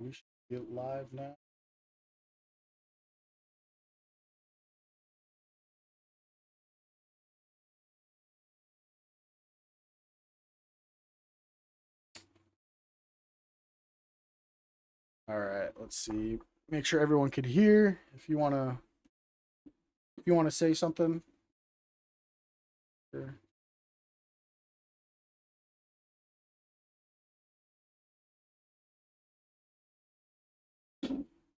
We should get live now. All right, let's see. Make sure everyone could hear. If you wanna say something. Sure.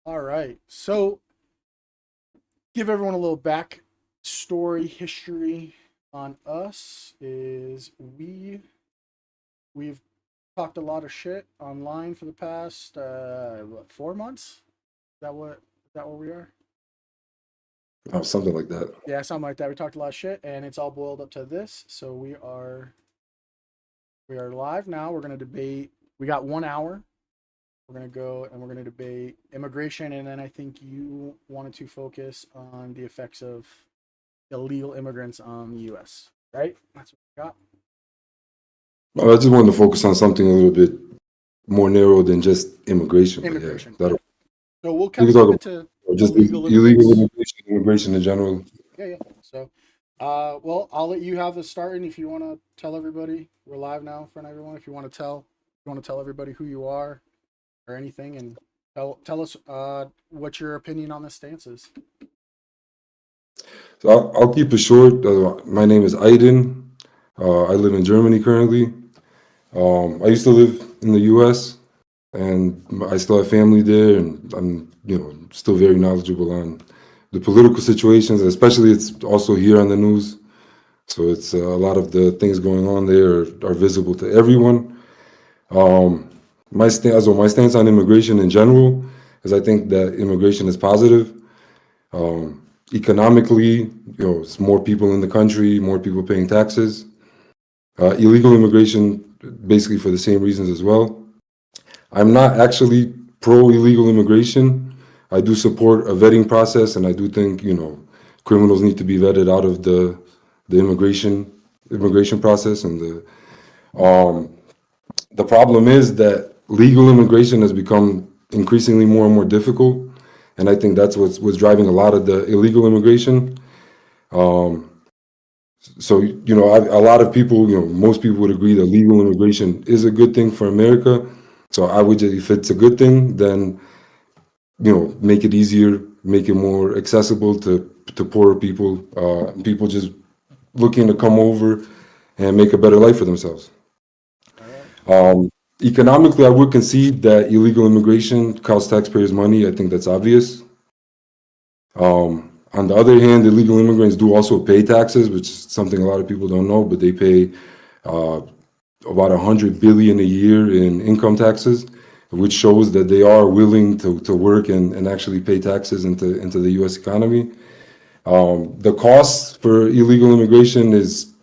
All right. So give everyone a little back story history on us is we've talked a lot of shit online for the past 4 months. Is that what we are? Something like that. Yeah, something like that. We talked a lot of shit, and it's all boiled up to this. So we are live now. We're gonna debate. We got 1 hour. We're gonna go and we're gonna debate immigration, and then I think you wanted to focus on the effects of illegal immigrants on the U.S. Right? That's what we got. I just wanted to focus on something a little bit more narrow than just immigration. Immigration. But yeah, So we'll we kind can of keep talk it to about just illegal illegal immigrants. immigration in general. Yeah, yeah. So, well, I'll let you have the start, and if you want to tell everybody, we're live now in front of everyone. If you want to tell everybody who you are or anything, and tell us what your opinion on this stance is. So I'll keep it short. My name is Aiden. I live in Germany currently. I used to live in the U.S. and I still have family there, and I'm still very knowledgeable on the political situations, especially it's also here on the news. So it's a lot of the things going on there are visible to everyone. Um, my stance on immigration in general is I think that immigration is positive. Economically, it's more people in the country, more people paying taxes. Illegal immigration, basically for the same reasons as well. I'm not actually pro illegal immigration. I do support a vetting process, and I do think criminals need to be vetted out of the immigration process. And the problem is that legal immigration has become increasingly more and more difficult, and I think that's what's driving a lot of the illegal immigration. So a lot of people, most people would agree that legal immigration is a good thing for America. So I would just, if it's a good thing, then make it easier, make it more accessible to poorer people, people just looking to come over and make a better life for themselves. All right. Economically, I would concede that illegal immigration costs taxpayers money. I think that's obvious. On the other hand, illegal immigrants do also pay taxes, which is something a lot of people don't know, but they pay about 100 billion a year in income taxes, which shows that they are willing to work and actually pay taxes into the U.S. economy. The cost for illegal immigration is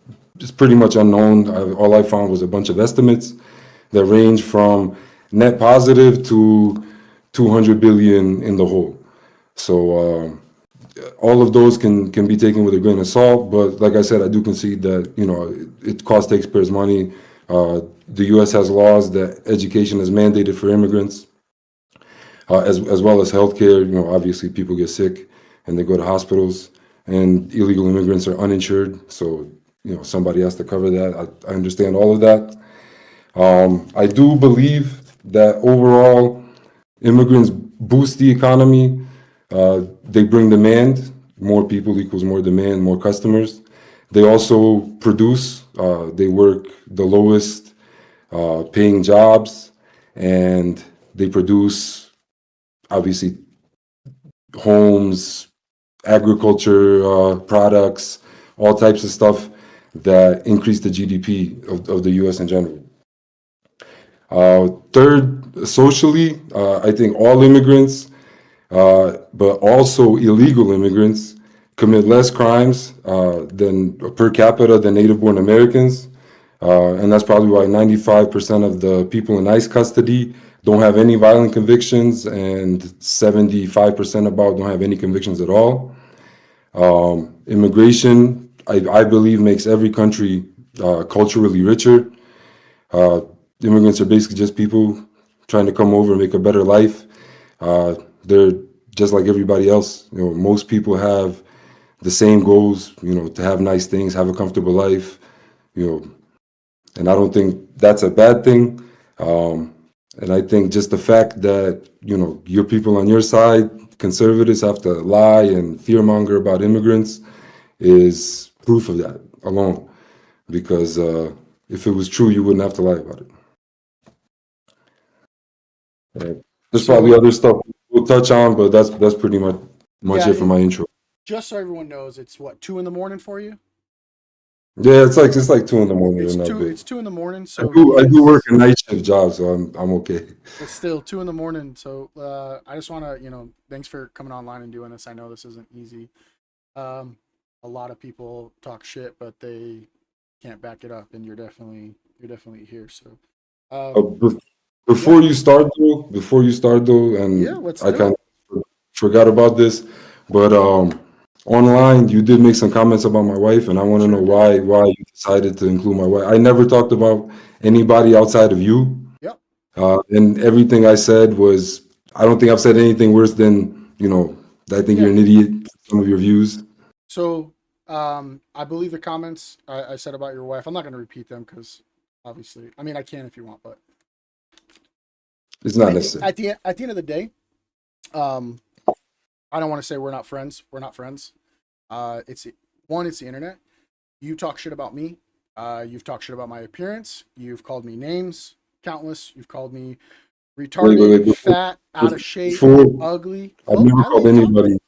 pretty much unknown. All I found was a bunch of estimates that range from net positive to 200 billion in the hole. So all of those can be taken with a grain of salt. But like I said, I do concede that it costs taxpayers money. The U.S. has laws that education is mandated for immigrants, as well as healthcare. Obviously people get sick and they go to hospitals, and illegal immigrants are uninsured. So somebody has to cover that. I understand all of that. I do believe that overall immigrants boost the economy. They bring demand. More people equals more demand, more customers. They also produce. They work the lowest paying jobs, and they produce obviously homes, agriculture products, all types of stuff that increase the GDP of the U.S. in general. Third, socially, I think all immigrants, but also illegal immigrants, commit less crimes than per capita than native-born Americans. And that's probably why 95% of the people in ICE custody don't have any violent convictions, and 75% about don't have any convictions at all. Immigration, I believe, makes every country culturally richer. Immigrants are basically just people trying to come over and make a better life. They're just like everybody else. You know, most people have the same goals. You know, to have nice things, have a comfortable life. You know, and I don't think that's a bad thing. And I think just the fact that, you know, your people on your side, conservatives, have to lie and fearmonger about immigrants is proof of that alone. Because if it was true, you wouldn't have to lie about it. There's probably So other stuff we'll touch on, but that's pretty much yeah, it for my intro. just so everyone knows, it's what, 2 in the morning for you? Yeah, it's like 2 in the morning It's and not two. big. It's 2 in the morning. I So do he I do work is. a night shift job, so I'm okay. But still 2 in the morning. So I just want to, thanks for coming online and doing this. I know this isn't easy. Um, a lot of people talk shit, but they can't back it up, and you're definitely here. So Uh, um, be- yeah, before you start though, yeah, and let's I do kind it. of forgot about this, but online you did make some comments about my wife, and I want to know Sure did. why you decided to include my wife. I never talked about anybody outside of you, Yep. and everything I said was, I don't think I've said anything worse than, you know, I think you're Yeah. an idiot. Some of your views. So I believe the comments I said about your wife. I'm not going to repeat them because obviously, I mean, I can if you want, but It's not at the necessary. at the at the end of the day, um, I don't want to say we're not friends. We're not friends. It's one. It's the internet. You talk shit about me. You've talked shit about my appearance. You've called me names, countless. You've called me retarded, Wait. Fat, out of shape, Before, ugly. I've Well, never I let called you talk. anybody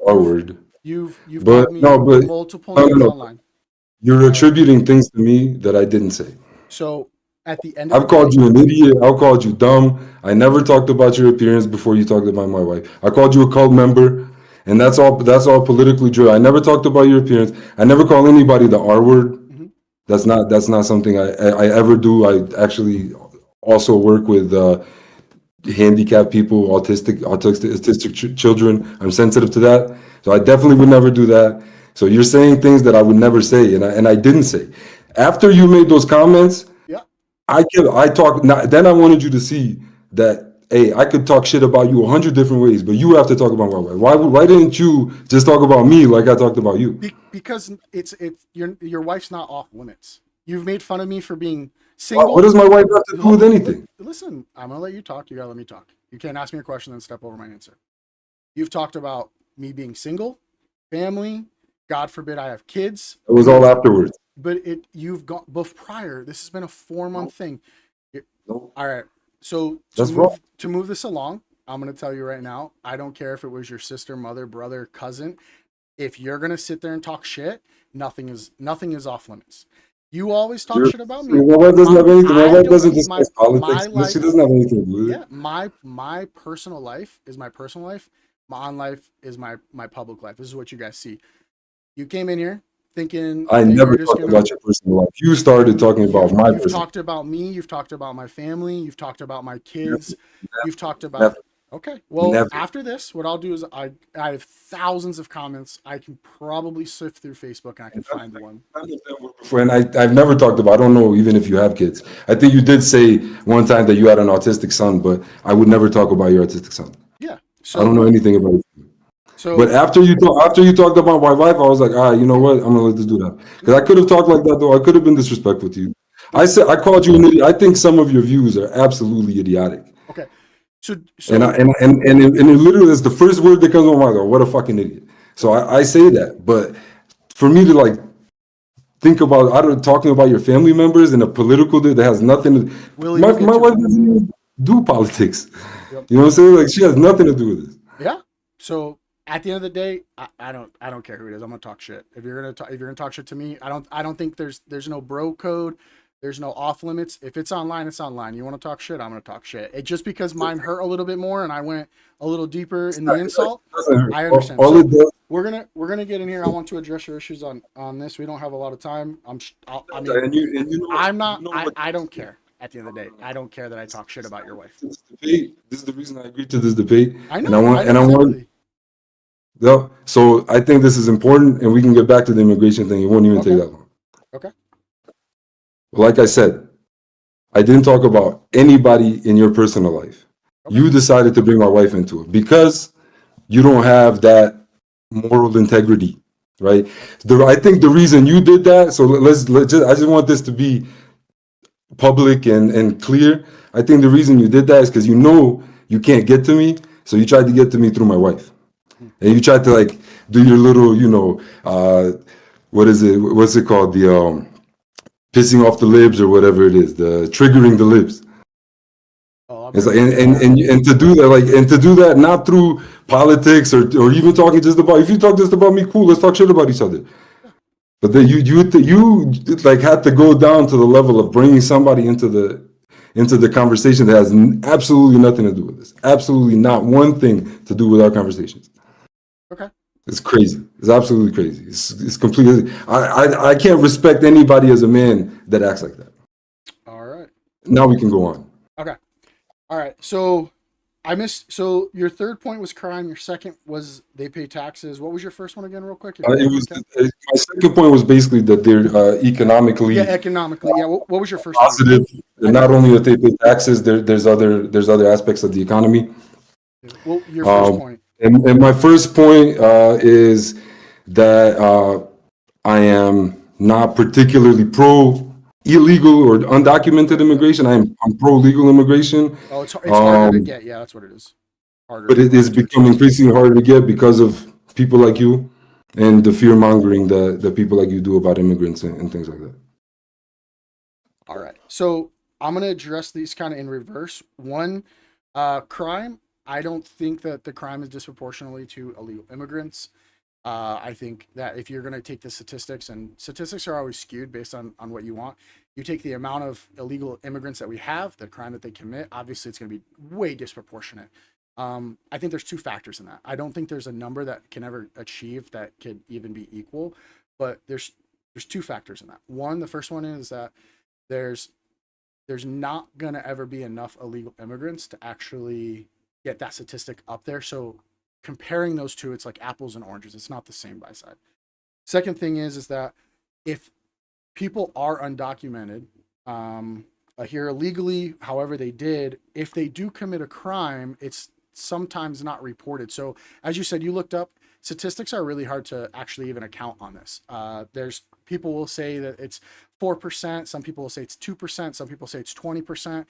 R You've word. you've But called no, me but multiple no, no, names no. online. You're Uh, attributing things to me that I didn't say. so at the end of the I've called day, you an idiot. I've called you dumb. I never talked about your appearance before you talked about my wife. I called you a cult member, and that's all. That's all politically true. I never talked about your appearance. I never call anybody the R word. mhm, That's not something I ever do. I actually also work with handicapped people, autistic children. I'm sensitive to that, so I definitely would never do that. So you're saying things that I would never say, and I didn't say. After you made those comments, yeah, I talk. Then I wanted you to see that. Hey, I could talk shit about you 100 different ways, but you have to talk about my wife. Why didn't you just talk about me like I talked about you? because it's your wife's not off limits. You've made fun of me for being What single. does my wife have to do with anything? Listen, I'm gonna let you talk. You gotta let me talk. You can't ask me a question and step over my answer. You've talked about me being single, family. God forbid I have kids. It was all afterwards. But you've gone both prior. This has been a 4 month No, thing. no, All right. So to that's wrong. move this along, I'm gonna tell you right now. I don't care if it was your sister, mother, brother, cousin. If you're gonna sit there and talk shit, nothing is off limits. You always talk You're, shit about me. my wife doesn't have anything. My I wife don't doesn't keep my discuss politics. my No, she life. doesn't have anything to do with it. Yeah, my personal life is my personal life. My on life is my public life. This is what you guys see. You came in here thinking I that you never were just talked gonna about your personal life. You started talking about my you've personal talked about me, you've talked about my family, you've talked about my life. kids, you've talked about. Never, Okay, well, never. after this, what I'll do is I have thousands of comments. I can probably sift through Facebook and I can find one. And I've never talked about, I don't know even if you have kids. I think you did say one time that you had an autistic son, but I would never talk about your autistic son. Yeah. I don't know anything about it. But So after you talked about my wife, I was like, you know what? I'm gonna let this do that. Because I no, could have talked like that though. I could have been disrespectful to you. I it's said I called you an idiot. I think some of your views are absolutely idiotic. okay. So And I so and it literally is the first word that comes to my mind. Go, what a fucking idiot. So I say that. But for me to like think about, I don't talking about your family members and a political that has nothing to, Willie, my we'll get my to wife it. doesn't even do politics. Yep. You know what I'm saying? Like she has nothing to do with this. Yeah. So at the end of the day, I don't care who it is. I'm gonna talk shit. If you're gonna talk shit to me, I don't think there's no bro code. There's no off limits. If it's online, it's online. You want to talk shit, I'm gonna talk shit. It just because mine hurt a little bit more and I went a little deeper in the insult. It doesn't hurt. I understand. All So it does, we're gonna get in here. I want to address your issues on this. We don't have a lot of time. I mean, and you know what, I'm not. you know I what, I don't care. At the end of the day, I don't care that I talk shit about your wife. this debate. This is the reason I agreed to this debate, I and I know. I want know and I want. exactly. Yeah, so I think this is important, and we can get back to the immigration thing. It won't even take Okay. that long. Okay. Like I said, I didn't talk about anybody in your personal life. Okay. You decided to bring my wife into it because you don't have that moral integrity, right? I think the reason you did that, so let's just, I just want this to be public and clear. I think the reason you did that is because you know you can't get to me, so you tried to get to me through my wife. And you tried to like do your little, what is it? What's it called? The pissing off the libs or whatever it is, the triggering the libs. Oh, I've It's never like heard of that. and to do that, like, and to do that not through politics or even talking just about, if you talk just about me, cool, let's talk shit about each other. But then you like had to go down to the level of bringing somebody into the conversation that has absolutely nothing to do with this. Absolutely not one thing to do with our conversations. Okay. It's crazy. It's absolutely crazy. It's completely. I can't respect anybody as a man that acts like that. All right. Now we can go on. Okay. All right. So I missed. So your third point was crime. Your second was they pay taxes. What was your first one again, real quick? If you It want to was recap. my second point was basically that they're Yeah, economically economically. Yeah. What was your first point? positive. And not only that they pay taxes, there's other aspects of the economy. Well, your first point. And my first point is that I am not particularly pro illegal or undocumented immigration. I'm pro legal immigration. Oh, it's harder to get. Yeah, that's what it is. Harder. But it is becoming increasingly harder to get because of people like you and the fear mongering that people like you do about immigrants and things like that. All right. So I'm gonna address these kind of in reverse. One, crime. I don't think that the crime is disproportionately to illegal immigrants. I think that if you're going to take the statistics, and statistics are always skewed based on what you want, you take the amount of illegal immigrants that we have, the crime that they commit, obviously it's going to be way disproportionate. I think there's two factors in that. I don't think there's a number that can ever achieve that could even be equal, but there's two factors in that. One, the first one is that there's there's not going to ever be enough illegal immigrants to actually get that statistic up there. So comparing those two, it's like apples and oranges. It's not the same by side. Second thing is that if people are undocumented, here illegally, however they did, if they do commit a crime, it's sometimes not reported. So as you said, you looked up, statistics are really hard to actually even account on this. There's people will say that it's 4%. Some people will say it's 2%. Some people say it's 20%.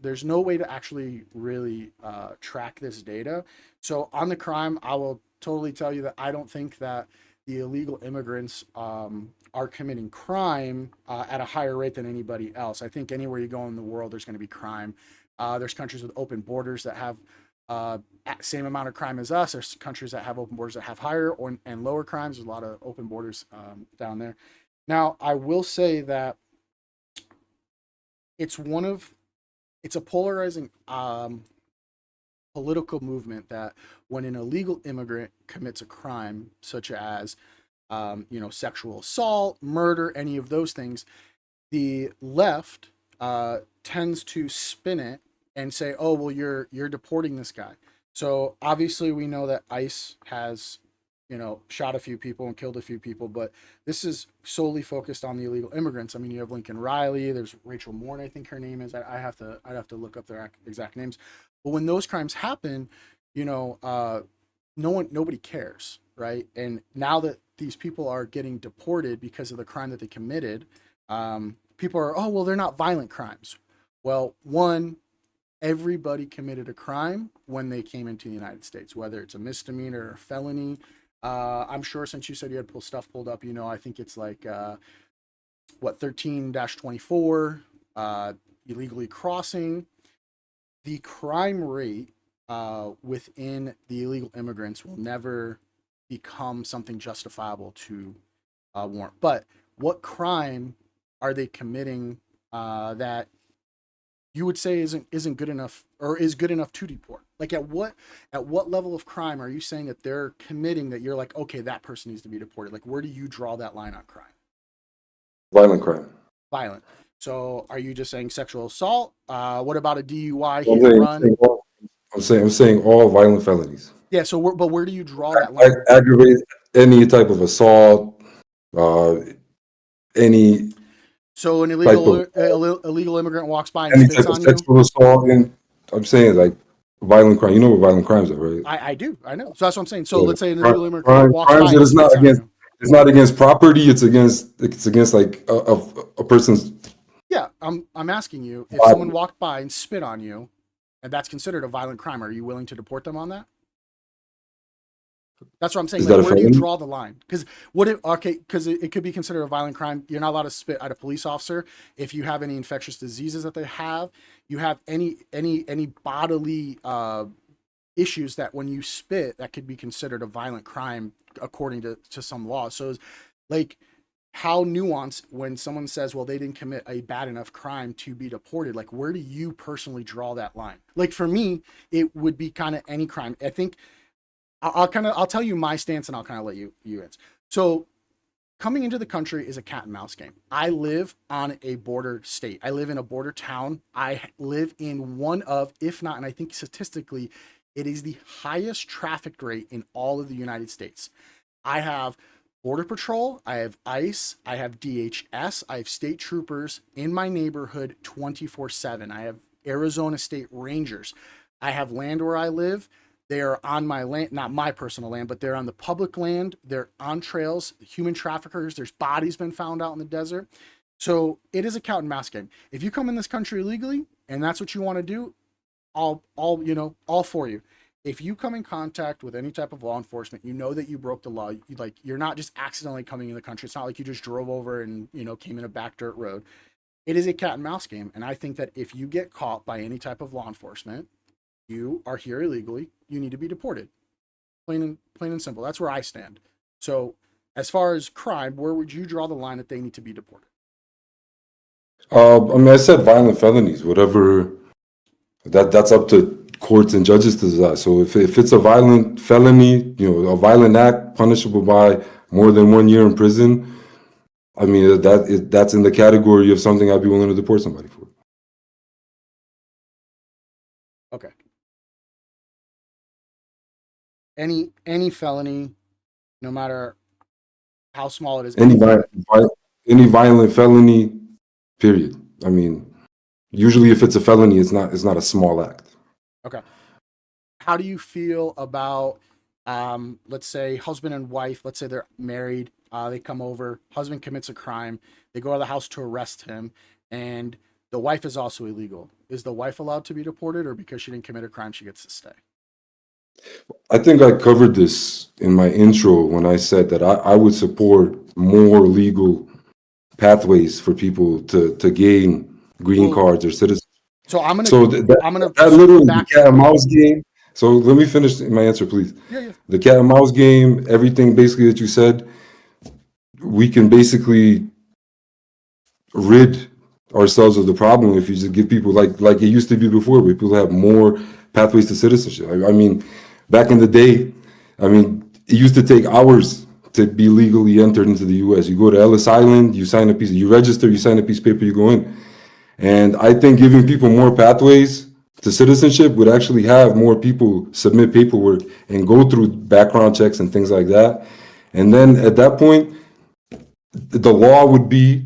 There's no way to actually really track this data. So on the crime, I will totally tell you that I don't think that the illegal immigrants are committing crime at a higher rate than anybody else. I think anywhere you go in the world, there's going to be crime. There's countries with open borders that have same amount of crime as us. There's countries that have open borders that have higher and lower crimes. There's a lot of open borders down there. Now, I will say that it's a polarizing political movement that when an illegal immigrant commits a crime, such as sexual assault, murder, any of those things, the left tends to spin it and say, "Oh, well, you're deporting this guy." So obviously, we know that ICE has, shot a few people and killed a few people, but this is solely focused on the illegal immigrants. I mean, you have Lincoln Riley. There's Rachel Moore, I think her name is. I'd have to look up their exact names. But when those crimes happen, nobody cares, right? And now that these people are getting deported because of the crime that they committed, people are, oh, well, they're not violent crimes. Well, one, everybody committed a crime when they came into the United States, whether it's a misdemeanor or a felony. I'm sure since you said you had stuff pulled up, I think it's like 13-24, illegally crossing. The crime rate within the illegal immigrants will never become something justifiable to warrant. But what crime are they committing that you would say isn't good enough, or is good enough to deport? Like at what level of crime are you saying that they're committing that you're like, okay, that person needs to be deported? Like, where do you draw that line on crime? Violent crime. Violent. So are you just saying sexual assault? What about a DUI, I'm hit and run? I'm saying all violent felonies. Yeah. So but where do you draw that line? Aggravate any type of assault, any So an type of illegal immigrant walks by and any spits type of on you. sexual assault. And I'm saying like violent crime. You know what violent crimes are, right? I do. I know. So that's what I'm saying. So Yeah. let's say an illegal immigrant Crime, walks crimes by that and is not spits on against. you. It's not against property. It's against like a person's Yeah, I'm asking you if someone body. walked by and spit on you, and that's considered a violent crime. Are you willing to deport them on that? That's what I'm saying. Is Like, that a where do you felony? draw the line? Because what if okay? Because it could be considered a violent crime. You're not allowed to spit at a police officer if you have any infectious diseases that they have. You have any bodily issues that when you spit that could be considered a violent crime according to some laws. So, like, how nuanced when someone says, well, they didn't commit a bad enough crime to be deported. Like, where do you personally draw that line? Like, for me, it would be kind of any crime. I think I'll tell you my stance and I'll kind of let you answer. So coming into the country is a cat and mouse game. I live on a border state. I live in a border town. I live in one of, if not, and I think statistically, it is the highest traffic rate in all of the United States. I have Border Patrol, I have ICE, I have DHS, I have state troopers in my neighborhood 24/7. I have Arizona State Rangers. I have land where I live. They are on my land, not my personal land, but they're on the public land. They're on trails, human traffickers. There's bodies been found out in the desert. So it is a cat and mouse game. If you come in this country illegally and that's what you want to do, all for you. If you come in contact with any type of law enforcement, you know that you broke the law. You're not just accidentally coming in the country. It's not like you just drove over and came in a back dirt road. It is a cat and mouse game, and I think that if you get caught by any type of law enforcement, you are here illegally. You need to be deported. Plain and simple. That's where I stand. So, as far as crime, where would you draw the line that they need to be deported? I mean, I said violent felonies. Whatever that's up to courts and judges to decide. So if it's a violent felony, a violent act punishable by more than 1 year in prison, I mean that's in the category of something I'd be willing to deport somebody for. Okay. Any felony, no matter how small it is, Any anything. any violent felony, period. I mean, usually if it's a felony, it's not a small act. Okay. How do you feel about, let's say, husband and wife? Let's say they're married. They come over. Husband commits a crime. They go to the house to arrest him, and the wife is also illegal. Is the wife allowed to be deported, or because she didn't commit a crime, she gets to stay? I think I covered this in my intro when I said that I would support more legal pathways for people to gain green Well, cards or citizenship. so So I'm gonna that circle literally the back to cat and that. mouse game. So let me finish my answer, please. Yeah, yeah. The cat and mouse game, everything basically that you said, we can basically rid ourselves of the problem if you just give people like it used to be before, where people have more pathways to citizenship. I mean, back in the day, I mean, it used to take hours to be legally entered into the U.S. You go to Ellis Island, you register, you sign a piece of paper, you go in. And I think giving people more pathways to citizenship would actually have more people submit paperwork and go through background checks and things like that. And then at that point, the law would be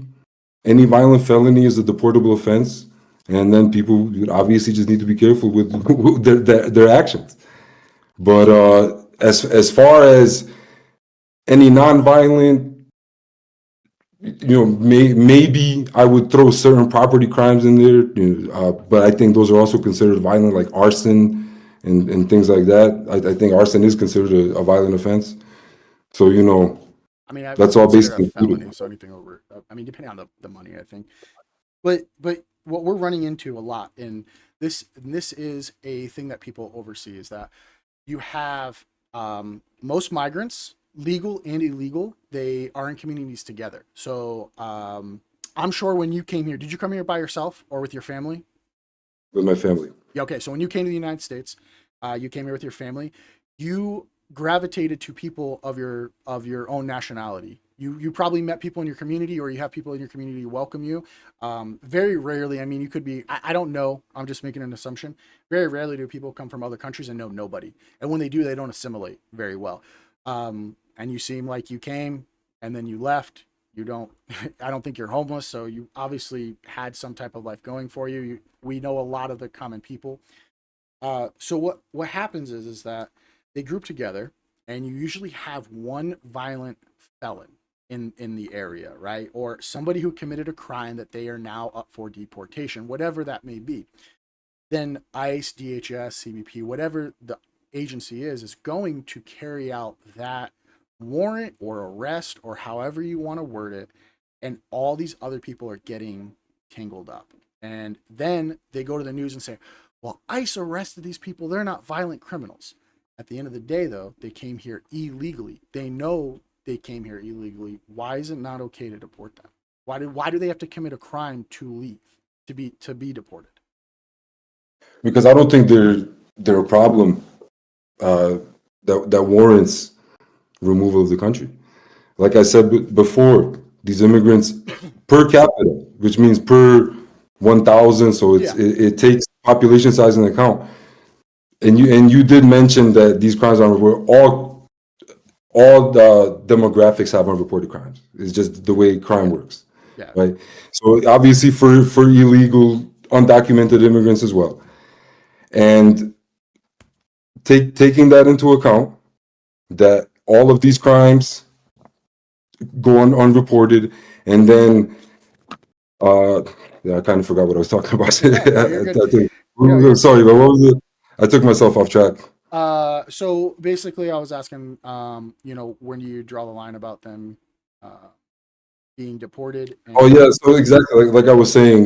any violent felony is a deportable offense. And then people would obviously just need to be careful with their actions. But as far as any nonviolent, maybe I would throw certain property crimes in there, but I think those are also considered violent, like arson and things like that. I think arson is considered a violent offense. So, I mean, I that's would all consider it a basically felony, included. so anything over. I mean, depending on the money, I think. But what we're running into a lot, and this is a thing that people oversee, is that you have most migrants, legal and illegal, they are in communities together. So I'm sure when you came here, did you come here by yourself or with your family? With my family. Yeah, okay. So when you came to the United States, you came here with your family. You gravitated to people of your own nationality. You probably met people in your community, or you have people in your community welcome you. Very rarely, I mean, you could be. I don't know. I'm just making an assumption. Very rarely do people come from other countries and know nobody. And when they do, they don't assimilate very well. And you seem like you came and then you left. You don't, I don't think you're homeless. So you obviously had some type of life going for you. We know a lot of the common people. So what happens is that they group together, and you usually have one violent felon in the area, right? Or somebody who committed a crime that they are now up for deportation, whatever that may be. Then ICE, DHS, CBP, whatever the agency is going to carry out that warrant or arrest or however you want to word it. And all these other people are getting tangled up. And then they go to the news and say, well, ICE arrested these people. They're not violent criminals. At the end of the day, though, they came here illegally. They know they came here illegally. Why is it not okay to deport them? Why do they have to commit a crime to leave, to be deported? Because I don't think they're a problem that warrants removal of the country. Like I said before, these immigrants per capita, which means per 1,000, so Yeah. it takes population size into account. And you did mention that these crimes are all the demographics have unreported crimes. It's just the way crime works, Yeah. right? So obviously for illegal undocumented immigrants as well, and taking that into account, that all of these crimes go unreported, and then yeah, I kind of forgot what I was talking about. No, you're good. Sorry, but what was it? I took myself off track. So basically, I was asking, when do you draw the line about them being deported? Oh yeah, so exactly like I was saying,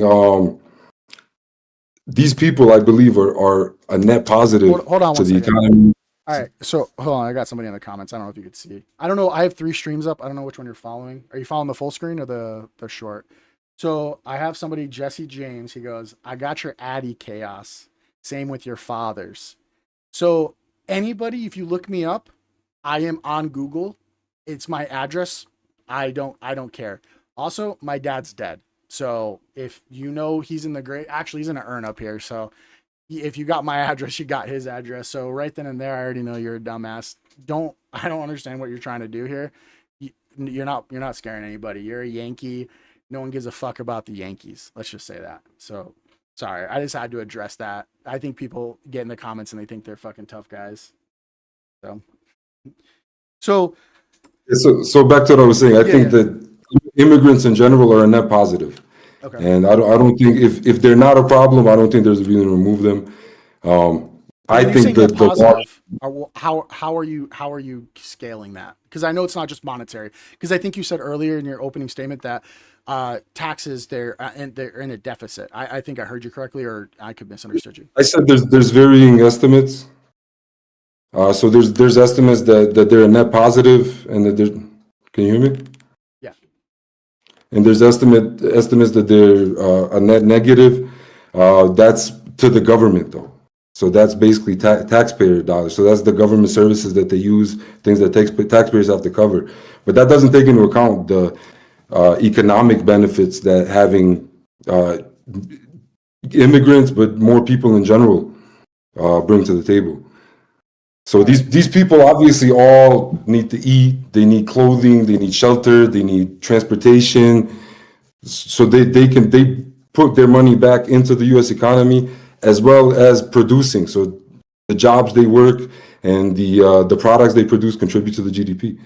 these people I believe are a net positive Hold on to one the second. economy. All right, so hold on. I got somebody in the comments. I don't know if you could see. I don't know. I have 3 streams up. I don't know which one you're following. Are you following the full screen or the short? So I have somebody, Jesse James. He goes, "I got your Addy chaos. Same with your father's." So anybody, if you look me up, I am on Google. It's my address. I don't care. Also, my dad's dead. So if you know he's in the grave, actually he's in an urn up here. So if you got my address, you got his address. So right then and there, I already know you're a dumbass. I don't understand what you're trying to do here. You're not scaring anybody. You're a Yankee. No one gives a fuck about the Yankees. Let's just say that. So sorry, I just had to address that. I think people get in the comments and they think they're fucking tough guys. So, so So back to what I was saying. I yeah, think yeah. that immigrants in general are a net positive, Okay. and I don't think if they're not a problem, I don't think there's a reason to remove them. But I when you say think net that the law. positive, how are you scaling that? Because I know it's not just monetary. Because I think you said earlier in your opening statement that taxes they're in a deficit. I think I heard you correctly, or I could misunderstood you. I said there's varying estimates. So there's estimates that they're a net positive, and that there's. Can you hear me? Yeah. And there's estimates that they're a net negative. That's to the government though. So that's basically taxpayer dollars. So that's the government services that they use, things that taxpayers have to cover. But that doesn't take into account the economic benefits that having immigrants, but more people in general, bring to the table. So these people obviously all need to eat, they need clothing, they need shelter, they need transportation. So they put their money back into the US economy as well as producing. So the jobs they work and the products they produce contribute to the GDP.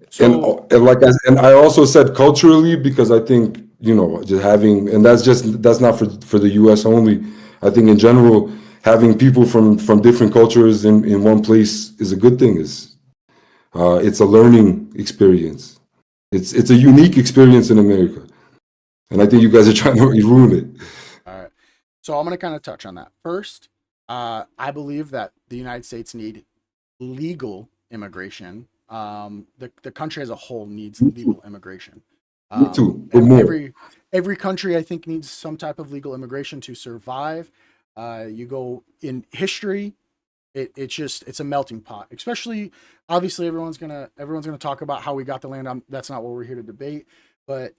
So And I also said culturally, because I think, just having, and that's not for the US only. I think in general, having people from different cultures in one place is a good thing. It's a learning experience. It's a unique experience in America. And I think you guys are trying to ruin it. all right. So I'm gonna kind of touch on that first. I believe that the United States need legal immigration. The country as a whole needs legal immigration. Me too, but more. Every country I think needs some type of legal immigration to survive. You go in history, it's a melting pot. Especially, obviously, everyone's gonna talk about how we got the land. That's not what we're here to debate. But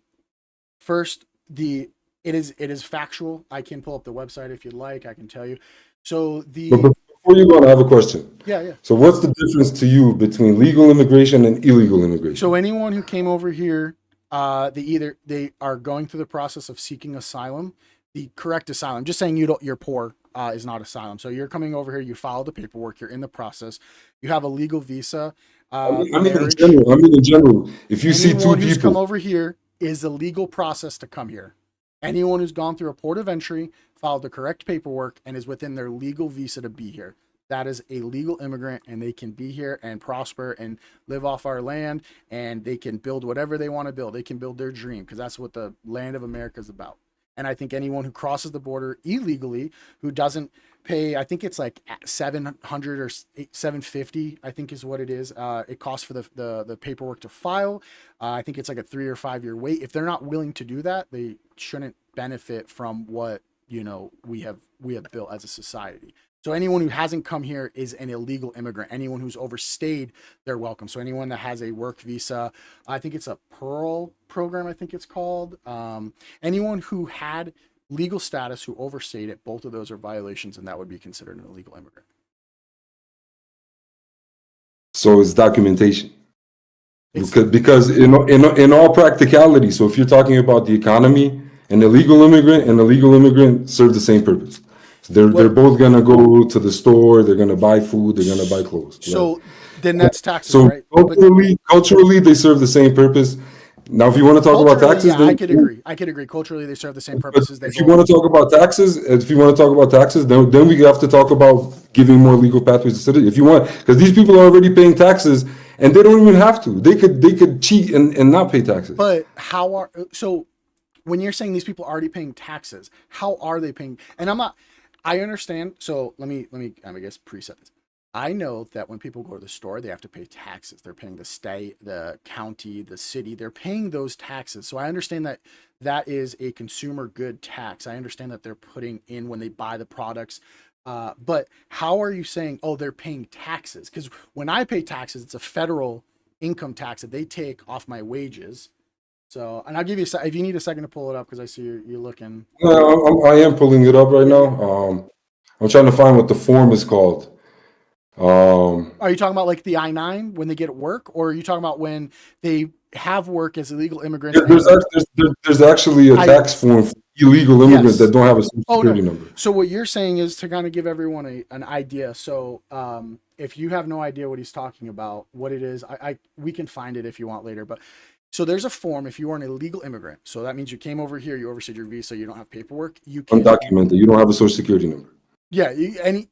first, it is factual. I can pull up the website if you'd like. I can tell you. So But before you go on, I have a question. yeah. So what's the difference to you between legal immigration and illegal immigration? So anyone who came over here They are going through the process of seeking asylum. The correct asylum, just saying you're poor, is not asylum. So you're coming over here, you filed the paperwork, you're in the process, you have a legal visa, In marriage. general, in general, if you see two Anyone who's come people, over here is a legal process to come here. Anyone who's gone through a port of entry, filed the correct paperwork, and is within their legal visa to be here. That is a legal immigrant, and they can be here and prosper and live off our land, and they can build whatever they want to build. They can build their dream because that's what the land of America is about. And I think anyone who crosses the border illegally, who doesn't pay, I think it's like 700 or 750, I think is what it is. It costs for the paperwork to file. I think it's like a 3 or 5 year wait. If they're not willing to do that, they shouldn't benefit from what, we have built as a society. So anyone who hasn't come here is an illegal immigrant. Anyone who's overstayed, they're welcome. So anyone that has a work visa, I think it's a Pearl program, I think it's called. Anyone who had legal status who overstayed it, both of those are violations, and that would be considered an illegal immigrant. so it's documentation. It's Because in all practicality, so if you're talking about the economy, an illegal immigrant and a legal immigrant serve the same purpose. So they're what both gonna go to the store, they're gonna buy food, they're gonna buy clothes. Right? so then that's taxes, So right? But culturally, they serve the same purpose. Now, if you want to talk about culturally, taxes, yeah, I then could agree. I could agree. Culturally, they serve the same but purposes. They if you both. want to talk about taxes, then we have to talk about giving more legal pathways to citizens. If you want, because these people are already paying taxes and they don't even have to. They could cheat and not pay taxes. But how are so when you're saying these people are already paying taxes, how are they paying? And I'm not. I understand. So let me I guess preset this. I know that when people go to the store, they have to pay taxes. They're paying the state, the county, the city. They're paying those taxes. So I understand that that is a consumer good tax. I understand that they're putting in when they buy the products. But how are you saying, oh, they're paying taxes? Because when I pay taxes, it's a federal income tax that they take off my wages. So, and I'll give you if you need a second to pull it up because I see you're looking. I am pulling it up right Yeah, now. yeah. I'm trying to find what the form is called. Um, Are you talking about like the I-9 when they get work, or are you talking about when they have work as illegal immigrants there's, and there's actually a I tax form for illegal immigrants that yes. don't have a social Oh security no. number. So what you're saying is to kind of give everyone an idea. So if you have no idea what he's talking about, what it is, I we can find it if you want later. But so there's a form if you are an illegal immigrant. So that means you came over here, you overstayed your visa, you don't have paperwork. You can Undocumented. You don't have a social security number. yeah,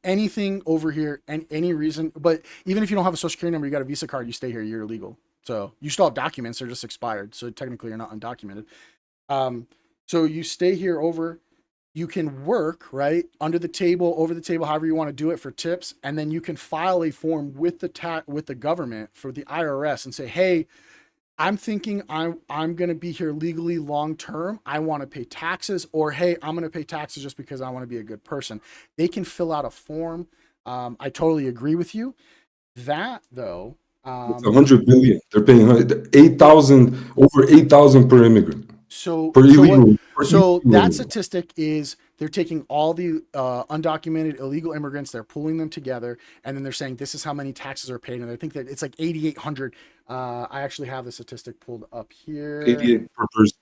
anything over here and any reason, but even if you don't have a social security number, you got a Visa card, you stay here, you're illegal. So you still have documents, they're just expired. So technically you're not undocumented. Um, so you stay here over, you can work, right? Under the table, over the table, however you want to do it for tips, and then you can file a form with the government for the IRS and say, "Hey, I'm thinking I'm going to be here legally long term. I want to pay taxes, or hey, I'm going to pay taxes just because I want to be a good person." They can fill out a form. I totally agree with you. That though, It's 100 billion. They're paying it, 8,000 over 8,000 per immigrant so per so what? illegal So that immigrant. statistic is they're taking all the undocumented illegal immigrants, they're pulling them together, and then they're saying this is how many taxes are paid, and I think that it's like 8,800. I actually have the statistic pulled up here. 88 per person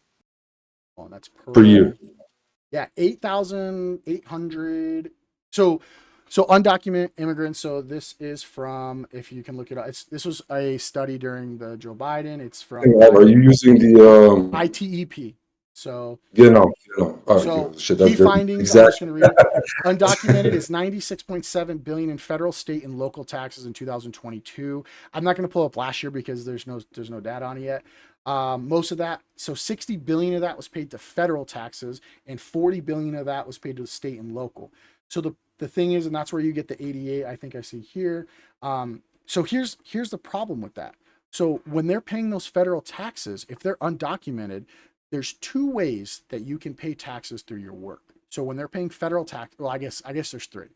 Oh, that's per year. Pearl. Yeah, 8,800. So undocumented immigrants. So this is from, if you can look it up. This was a study during the Joe Biden. It's from Are you using the ITEP. So All right, so shit, that's key dirty. findings, I'm just Exactly. going to read it. Undocumented is 96.7 billion in federal, state, and local taxes in 2022. I'm not going to pull up last year because there's no data on it yet. Most of that, so 60 billion of that was paid to federal taxes, and 40 billion of that was paid to the state and local. So the thing is, and that's where you get the 88. I think I see here. So here's the problem with that. So when they're paying those federal taxes, if they're undocumented, there's two ways that you can pay taxes through your work. So when they're paying federal tax, well, I guess there's three.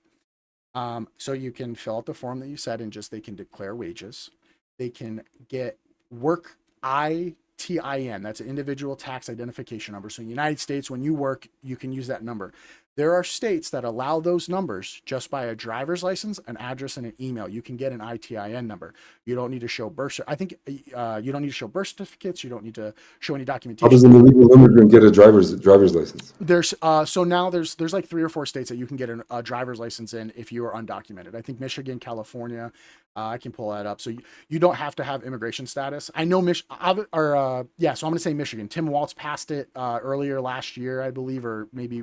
So you can fill out the form that you said, and just they can declare wages. They can get work ITIN. That's an individual tax identification number. So in the United States, when you work, you can use that number. There are states that allow those numbers just by a driver's license, an address, and an email. You can get an ITIN number. You don't need to show birth. I think you don't need to show birth certificates. You don't need to show any How does documentation. an illegal immigrant get a driver's license? There's so now there's like 3 or 4 states that you can get a driver's license in if you are undocumented. I think Michigan, California. I can pull that up. So you don't have to have immigration status. I know yeah. So I'm gonna say Michigan. Tim Walz passed it earlier last year, I believe, or maybe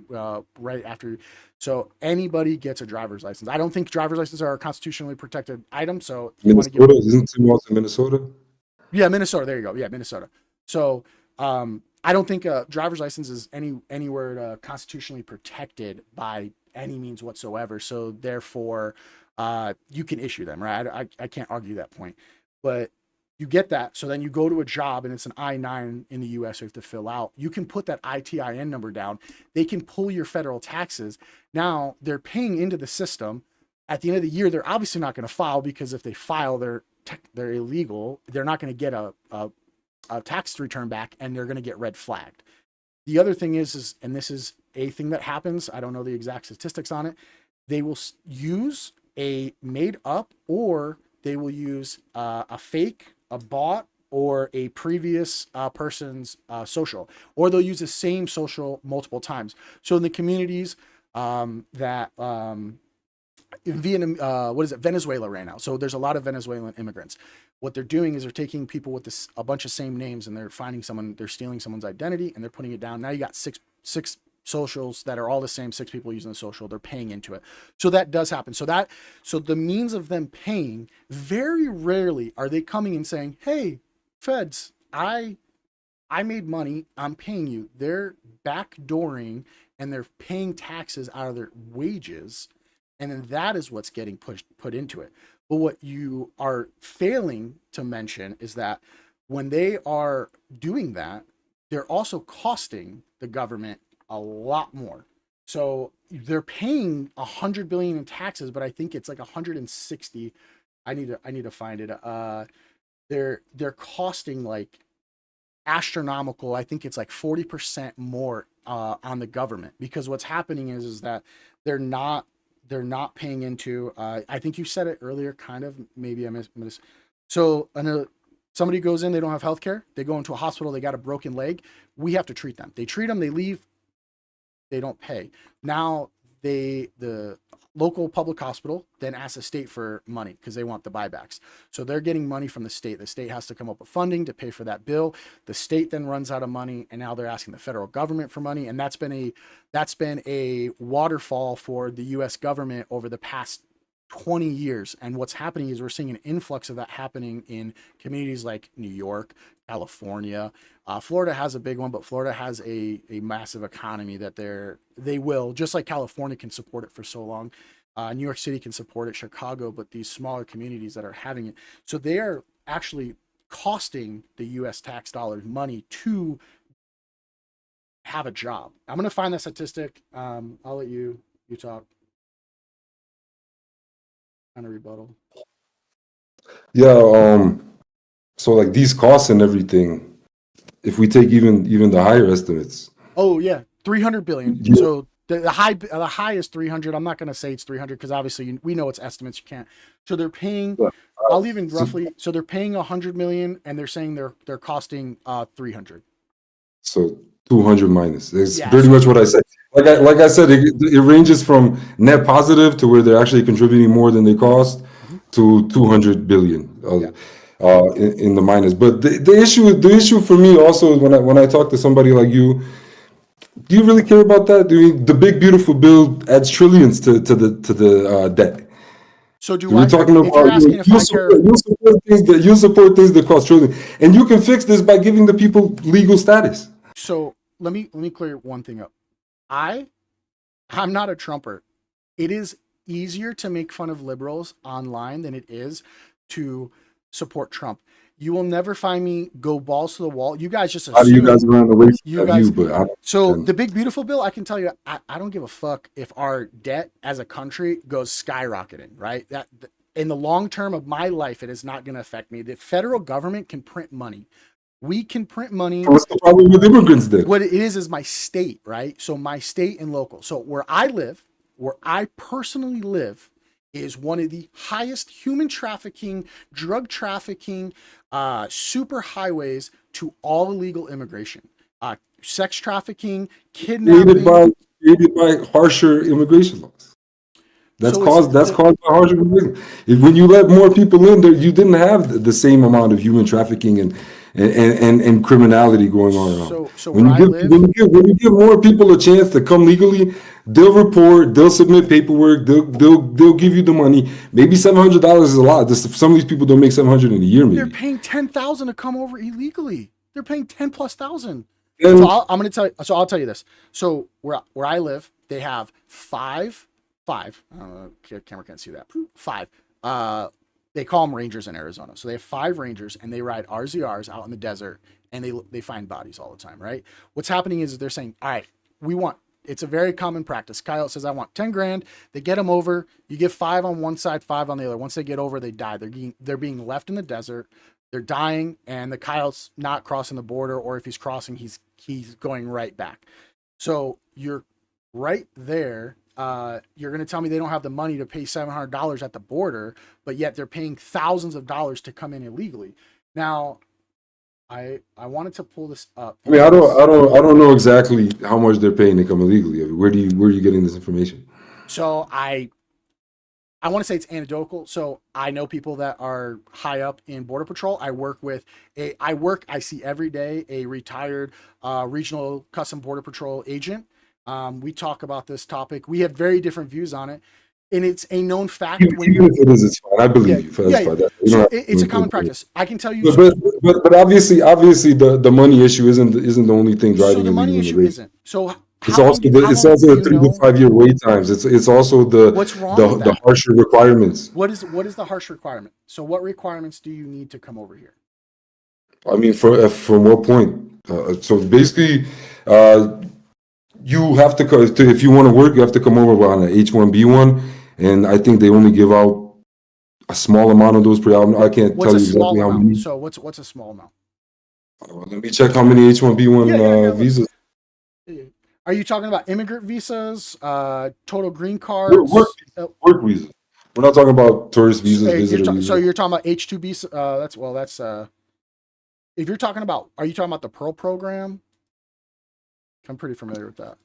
right after. So anybody gets a driver's license. I don't think driver's licenses are a constitutionally protected item. So if you want to give, Minnesota, isn't Tim Walz in Minnesota? yeah, Minnesota. There you go. Yeah, Minnesota. So I don't think a driver's license is anywhere constitutionally protected by any means whatsoever. So therefore, you can issue them, right? I can't argue that point, but you get that. So then you go to a job and it's an I-9 in the U.S. you have to fill out. You can put that ITIN number down. They can pull your federal taxes. Now they're paying into the system. At the end of the year, they're obviously not going to file, because if they file, they're illegal. They're not going to get a tax return back, and they're going to get red flagged. The other thing is, and this is a thing that happens, I don't know the exact statistics on it, they will use a made up, or they will use a fake, a bot, or a previous person's social, or they'll use the same social multiple times. So in the communities that in Venezuela right now. So there's a lot of Venezuelan immigrants. What they're doing is they're taking people with a bunch of same names, and they're finding someone, they're stealing someone's identity, and they're putting it down. Now you got six socials that are all the same, 6 people using the social, they're paying into it. So that does happen. So the means of them paying, very rarely are they coming and saying, hey, feds, I made money, I'm paying you. They're backdooring, and they're paying taxes out of their wages. And then that is what's getting put into it. But what you are failing to mention is that when they are doing that, they're also costing the government a lot more. So they're paying 100 billion in taxes, but I think it's like 160. I need to find it. They're costing like astronomical. I think it's like 40% more on the government, because what's happening is that they're not paying into, I think you said it earlier, kind of, maybe I missed. So somebody goes in, they don't have health care, they go into a hospital, they got a broken leg, we have to treat them. They treat them, they leave, they don't pay. Now the local public hospital then asks the state for money because they want the buybacks. So they're getting money from the state. The state has to come up with funding to pay for that bill. The state then runs out of money, and now they're asking the federal government for money. And that's been a waterfall for the U.S. government over the past 20 years. And what's happening is we're seeing an influx of that happening in communities like New York, California. Florida has a big one, but Florida has a massive economy that they will, just like California can support it for so long. New York City can support it, Chicago, but these smaller communities that are having it. So they are actually costing the U.S. tax dollars money to have a job. I'm going to find that statistic. I'll let you talk. Kind of rebuttal. Yeah. So like these costs and everything, if we take even the higher estimates. Oh yeah, 300 billion. Yeah. So the high is 300. I'm not going to say it's 300 because obviously we know it's estimates. You can't. So they're paying. I'll even roughly. So they're paying 100 million, and they're saying they're costing 300. So 200 minus. It's Yeah, pretty much what I said. Like I said, it ranges from net positive to where they're actually contributing more than they cost to 200 billion in the minus. But the issue for me also is when I talk to somebody like you, do you really care about that? The big beautiful bill adds trillions to the debt. So do We're I? talking If you're about asking if I care, you support things that cost trillions, and you can fix this by giving the people legal status. so let me clear one thing up. I'm not a Trumper. It is easier to make fun of liberals online than it is to support Trump. You will never find me go balls to the wall. You guys just How do you assume guys run away from you that guys. view? But I So don't the big beautiful bill, I can tell you, I don't give a fuck if our debt as a country goes skyrocketing. Right? That in the long term of my life, it is not going to affect me. The federal government can print money. We can print money. What's the problem with immigrants then? What it is my state, right? So my state and local. So where I live, where I personally live, is one of the highest human trafficking, drug trafficking, super highways to all illegal immigration, sex trafficking, Created kidnapping. by created by harsher immigration laws. So it's That's caused by harsher immigration. When you let more people in there, you didn't have the same amount of human trafficking and criminality going on around. so where I live, When you give more people a chance to come legally, they'll report, they'll submit paperwork, they'll give you the money. Maybe $700 is a lot. Some of these people don't make 700 in a year. they're Maybe. paying 10,000 to come over illegally. They're paying 10 plus thousand. And So I'm going to tell you. So I'll tell you this. So where I live, they have five. I don't know. Camera can't see that. Five. They call them rangers in Arizona. So they have 5 rangers, and they ride RZRs out in the desert, and they find bodies all the time. Right. What's happening is they're saying, all right, we want. It's a very common practice. Kyle says, I want 10 grand. They get them over. You give 5 on one side, 5 on the other. Once they get over, they die. They're being left in the desert. They're dying, and the Kyle's not crossing the border, or if he's crossing, he's going right back. So you're right there. You're going to tell me they don't have the money to pay $700 at the border, but yet they're paying thousands of dollars to come in illegally. Now, I wanted to pull this up. I mean, I don't know exactly how much they're paying to come illegally. I mean, where are you getting this information? So I want to say it's anecdotal. So I know people that are high up in Border Patrol. I see every day a retired regional custom Border Patrol agent. We talk about this topic. We have very different views on it. And it's a known fact when Even if it is, it's fine. I believe you. That's fine. So it's a common practice. I can tell you. But obviously, the money issue isn't the only thing So driving the money illegal issue immigration. isn't. So It's how also long, how it's long also do a you 3 to know 5 year wait times. It's also what's wrong with the that? harsher requirements. What is the harsh requirement? So what requirements do you need to come over here? I mean, from what point? So basically, you have to if you want to work, you have to come over on an H-1B1, and I think they only give out a small amount of those per album. I can't What's tell a you small exactly how amount? many. So what's a small amount? Let me check how many H-1B1 Yeah. visas. Are you talking about immigrant visas, total green Work, cards? work visas. We're not talking about tourist visas, visitor So visas. you're talking about H-2B? That's if you're talking about, are you talking about the Pearl program? I'm pretty familiar with that.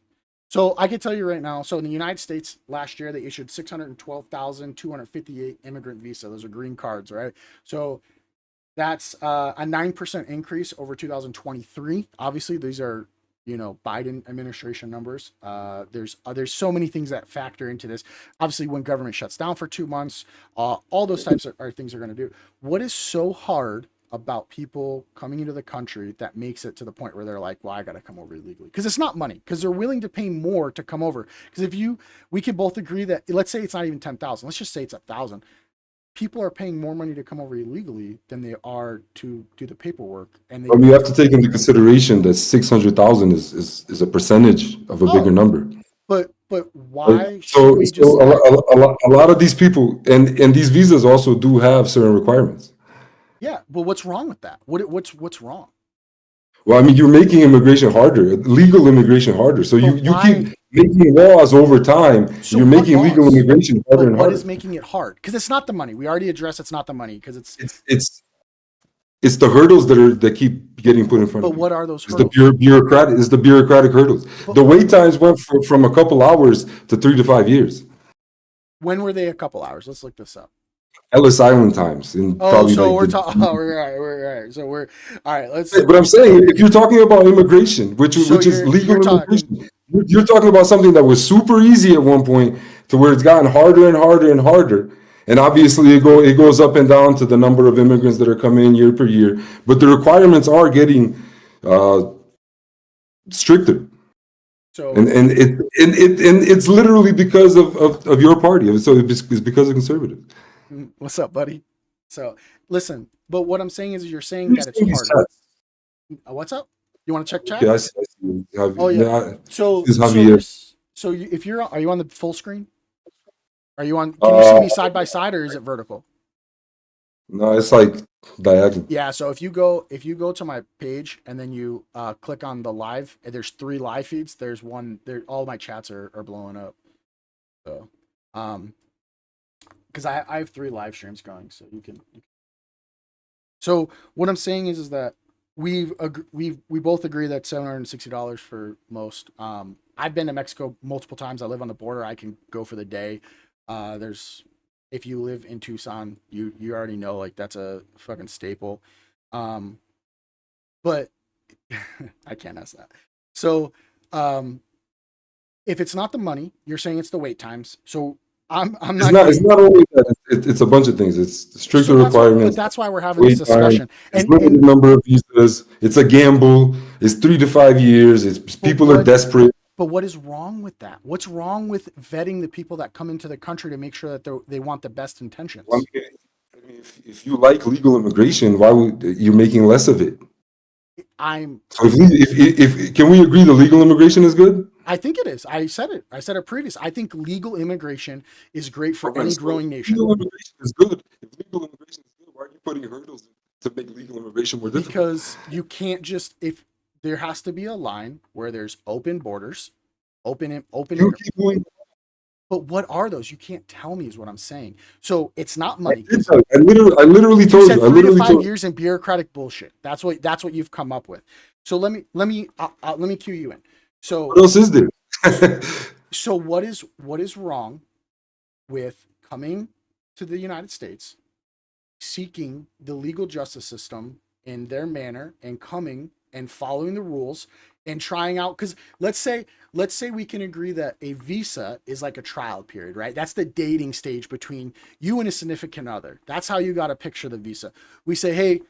So I can tell you right now. So in the United States last year, they issued 612,258 immigrant visa. Those are green cards, right? So that's a 9% increase over 2023. Obviously, these are Biden administration numbers. There's so many things that factor into this. Obviously, when government shuts down for 2 months, all those types of things are going to do. What is so hard about people coming into the country that makes it to the point where they're like, well, I got to come over illegally? Because it's not money, because they're willing to pay more to come over. Because we could both agree that, let's say it's not even 10,000, let's just say it's 1,000. People are paying more money to come over illegally than they are to do the paperwork. And I mean, you have to take into consideration that 600,000 is a percentage of a bigger number. But why Right? should we just a lot of these people and these visas also do have certain requirements. Yeah, but what's wrong with that? What's wrong? Well, I mean, you're making immigration harder, legal immigration harder. So you keep making laws over time. So you're making legal immigration harder and what harder. is making it hard? Because it's not the money. We already addressed it's not the money, because it's the hurdles that keep getting put in front of you. But what are those It's hurdles? the bureaucratic hurdles. The wait times went from a couple hours to 3 to 5 years. When were they a couple hours? Let's look this up. Ellis Island times. We're talking. We're right. So we're all right. Let's. But I'm saying, if you're talking about immigration, which is legal immigration, you're talking about something that was super easy at one point to where it's gotten harder and harder and harder. And obviously, it goes up and down to the number of immigrants that are coming in year per year. But the requirements are getting stricter. So and it's literally because of your party. So it's because of conservatives. What's up, buddy? So listen, but what I'm saying is you're saying that it's harder. What's up? You want to check chat? Yeah, I see. Oh yeah. So if you're, are you on the full screen? Are you on? Can you see me side by side, or is it vertical? No, it's like diagonal. Yeah, so if you go to my page and then you click on the live, there's three live feeds. There's one there, all my chats are blowing up. So um because I have three live streams going, so so what I'm saying is that we both agree that $760 for most. I've been to Mexico multiple times. I live on the border. I can go for the day. There's if you live in Tucson, you already know like that's a fucking staple. Um, but I can't ask that. So um, if it's not the money, you're saying it's the wait times. So I'm It's not not. It's getting not only that. It's a bunch of things. It's stricter so that's but requirements, that's why we're having this wait time. discussion. It's And limited number of visas. It's a gamble. It's 3 to 5 years. It's but people are what desperate. But what is wrong with that? What's wrong with vetting the people that come into the country to make sure that they want the best Well, intentions? I mean, if you like legal immigration, why would you're making less of it? I'm So if can we agree that legal immigration is good? I think it is. I said it. I said it previous. I think legal immigration is great for Okay, any so growing if nation legal immigration is good. If legal immigration is good, why are you putting hurdles in to make legal immigration more difficult? because you can't just if there has to be a line where there's open borders, You keep going. but what are those? You can't tell me is what I'm saying. So it's not I money did because tell you. I literally you told said you. I three to literally five told you. years in bureaucratic bullshit. That's what you've come up with. So let me cue you in. What So else is there? so what is wrong with coming to the United States, seeking the legal justice system in their manner, and coming and following the rules and trying out? Because let's say we can agree that a visa is like a trial period, right? That's the dating stage between you and a significant other. That's how you got to picture the visa. We say, hey,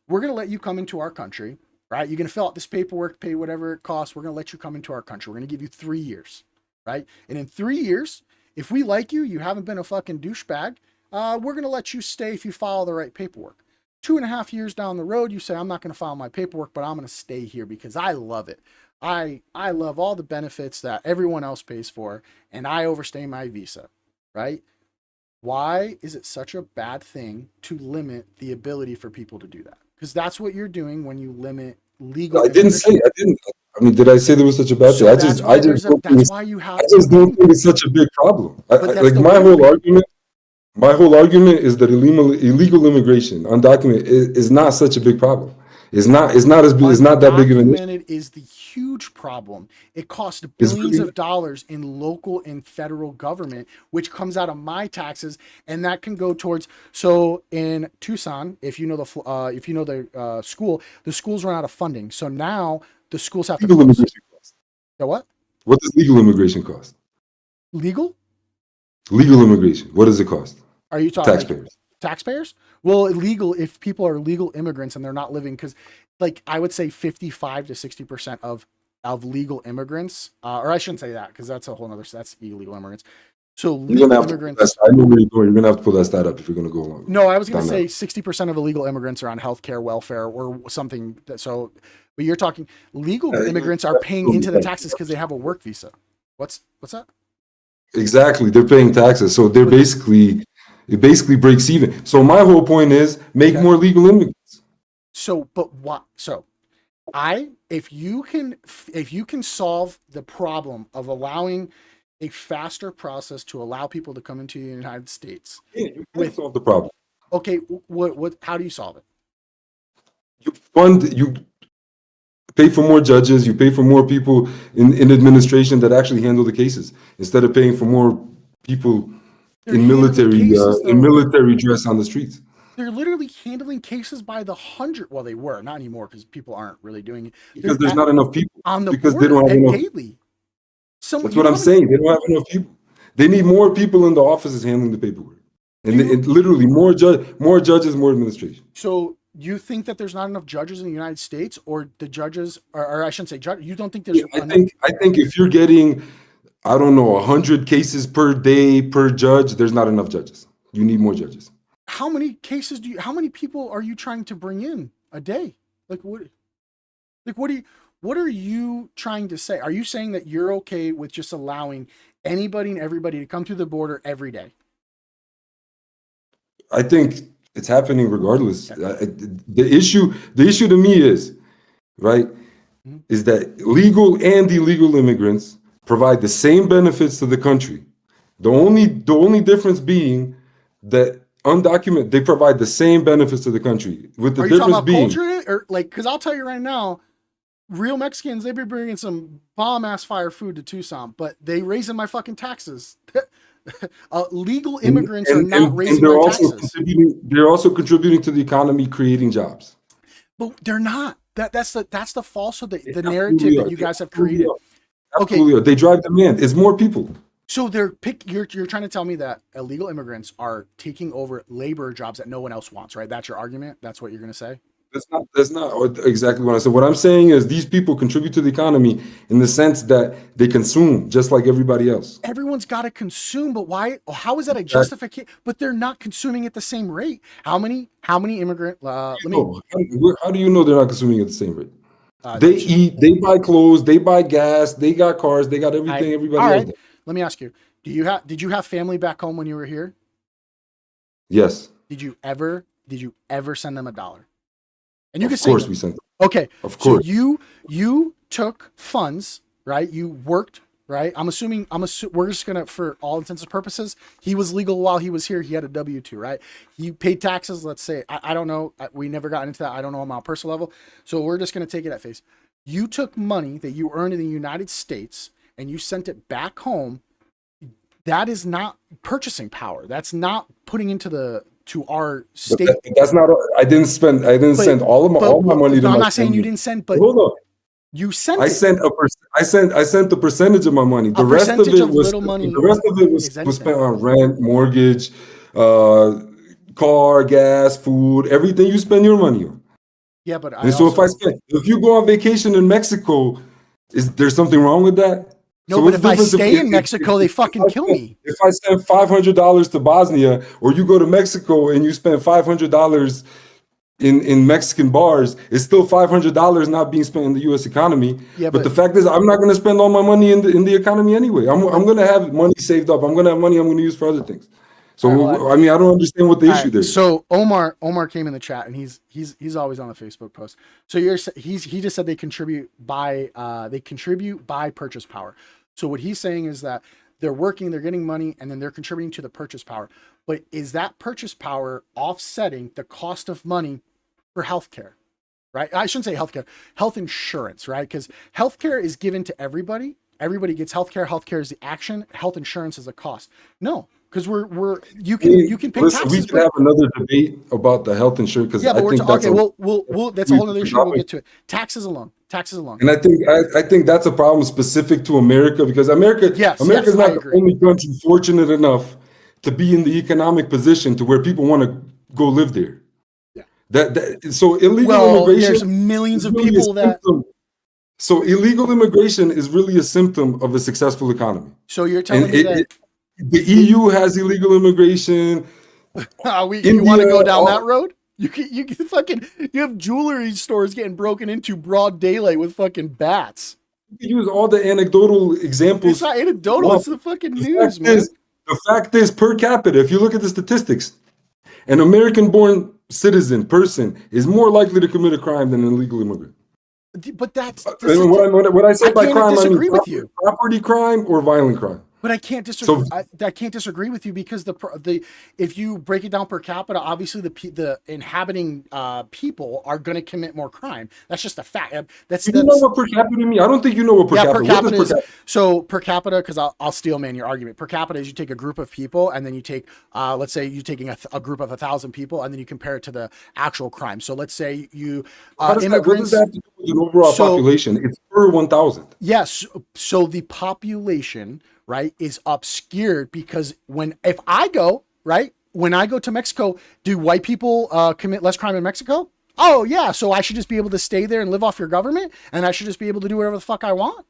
we're going to let you come into our country, right? You're going to fill out this paperwork, pay whatever it costs. We're going to let you come into our country. We're going to give you 3 years, right? And in 3 years, if we like you, you haven't been a fucking douchebag, we're going to let you stay if you follow the right paperwork. 2.5 years down the road, you say, I'm not going to file my paperwork, but I'm going to stay here because I love it. I love all the benefits that everyone else pays for, and I overstay my visa, right? Why is it such a bad thing to limit the ability for people to do that? Because that's what you're doing when you limit legal I didn't say. immigration. I didn't. I mean, did I say there was such a bad thing? So I just don't think that's it's. why you I have just don't moving think it's people. such a big problem. But that's Like the way to make it. my whole argument is that illegal immigration, undocumented, is not such a big problem. It's not as big. It's not that big of an issue. Undocumented is the huge problem. It costs It's billions really of dollars in local and federal government, which comes out of my taxes, and that can go towards. So in Tucson, if you know the school, the schools run out of funding. So now the schools have to legal close. immigration cost. The what? What does legal immigration cost? Legal? Legal immigration. What does it cost? Are you talking like Taxpayers. taxpayers? Well, illegal if people are legal immigrants and they're not living because, like, I would say 55 to 60% of legal immigrants, or I shouldn't say that because that's a whole nother. That's illegal immigrants. So You're gonna legal have to pull that. immigrants. I know where you're going. You're gonna have to pull that stat up if you're gonna go along No, I was going to down that. say 60% of illegal immigrants are on healthcare, welfare, or something. But you're talking legal immigrants are paying into the taxes because they have a work visa. What's that? Exactly. They're paying taxes, so they're But basically it basically breaks even. So my whole point is make okay. more legal immigrants. But what? So I if you can solve the problem of allowing a faster process to allow people to come into the United States Yeah, you can with solve the problem. okay, what how do you solve it? You pay for more judges, you pay for more people in administration that actually handle the cases instead of paying for more people They're handling cases in though. military dress on the streets. They're literally handling cases by the hundred. Well, they were not anymore because people aren't really doing it. Because They're there's not enough people. on It's the because they border don't have at enough. daily. Some That's you what know I'm how many saying. They don't have enough people. They need more people in the offices handling the paperwork. And you it literally more judges, more administration. so you think that there's not enough judges in the United States, or the judges, or I shouldn't say judge. You don't think there's Yeah, enough? I think if you're getting, I don't know, 100 cases per day per judge, there's not enough judges. You need more judges. How many cases do you? How many people are you trying to bring in a day? Like what? Like what do you? What are you trying to say? Are you saying that you're okay with just allowing anybody and everybody to come through the border every day? I think It's happening regardless. Okay. The issue to me is, right, Mhm. is that legal and illegal immigrants provide the same benefits to the country. The only difference being that undocumented, they provide the same benefits to the country, with the Are you talking difference about being, culture or like? Because I'll tell you right now, real Mexicans, they be bringing some bomb ass fire food to Tucson, but they raising my fucking taxes. Legal and immigrants are and not and, and raising they're my also taxes, contributing. They're also contributing to the economy, creating jobs. but they're not. That's the falsehood, They the narrative absolutely that are. you They guys have absolutely created. are. Okay, Absolutely are. They drive demand. It's more people. so you're trying to tell me that illegal immigrants are taking over labor jobs that no one else wants, right? That's your argument. That's what you're going to say. That's not exactly what I said. What I'm saying is these people contribute to the economy in the sense that they consume just like everybody else. Everyone's got to consume, but why? How is that a That, justification? But they're not consuming at the same rate. How many immigrant? Let me. how do you know they're not consuming at the same rate? They That's eat, they buy clothes, they buy gas, they got cars, they got everything all everybody else right. does. Let me ask you: Did you have family back home when you were here? Yes, Did you ever send them $1? And you can of say course no. we sent them. Okay, Of so course. you took funds, right? You worked, right? We're just gonna, for all intents and purposes, he was legal while he was here. He had a W-2, right? He paid taxes. Let's say I don't know. We never got into that. I don't know him on a personal level. So we're just gonna take it at face. You took money that you earned in the United States and you sent it back home. That is not purchasing power. That's not putting to our But state. that's not. I didn't But send all my money to no, I'm my not saying you family. didn't send, but Hold on. you sent it. I sent a percentage of my money. A percentage of little money is Was anything. spent on rent, mortgage, uh, car, gas, food, everything you spend your money on. Yeah, but I And so also if you go on vacation in Mexico, is there something wrong with that? no. So But what's the if I difference stay in Mexico, they fucking kill me. if I spend $500 to Bosnia, or you go to Mexico and you spend $500 in Mexican bars, it's still $500 not being spent in the U.S. economy. Yeah, But the fact is, I'm not going to spend all my money in the economy anyway. I'm but going to have money saved up. I'm going to have money I'm going to use for other things. all right. Well, So I mean, I don't understand what the all issue right. there is. So Omar came in the chat and he's always on a Facebook post. So he just said they contribute by purchase power. So what he's saying is that they're working, they're getting money, and then they're contributing to the purchase power. But is that purchase power offsetting the cost of money for healthcare? Right? I shouldn't say healthcare, health insurance, right? Because healthcare is given to everybody. Everybody gets healthcare. Healthcare is the action. Health insurance is a cost. No, because you I can mean, pay listen, we taxes, could but have another debate about the health insurance because yeah, I but think that's okay. a We'll that's a whole other issue. We'll get to it. Taxes alone. and I think that's a problem specific to America because America Yes, is I not the agree. only country fortunate enough to be in the economic position to where people want to go live there. Yeah. So illegal Well, there's immigration millions is of really a people that. symptom. So illegal immigration is really a symptom of a successful economy. So you're And telling me that the EU has illegal immigration. you want India, to go down that road? You can fucking you have jewelry stores getting broken into broad daylight with fucking bats. you use all the anecdotal It's examples not you anecdotal. want. It's the fucking The news, fact man. is, the fact is, per capita, if you look at the statistics, an American-born person is more likely to commit a crime than an illegal immigrant. But that's And what I say I by can't crime, I mean disagree with you. property crime or violent crime. But I can't disagree. So I can't disagree with you because the if you break it down per capita, obviously the inhabiting people are going to commit more crime. That's just a fact. do you know what per capita means? I don't think you know what per Yeah, per capita. What does capita per is capita? so per capita because I'll steel man your argument. Per capita is you take a group of people and then you take let's say you're taking a group of 1,000 people and then you compare it to the actual crime. So let's say you What does that immigrants. have to do with an overall So population? It's per 1,000. yes, so the population, right, is obscured because if I go, right, when I go to Mexico, do white people commit less crime in Mexico? Oh yeah, so I should just be able to stay there and live off your government, and I should just be able to do whatever the fuck I want.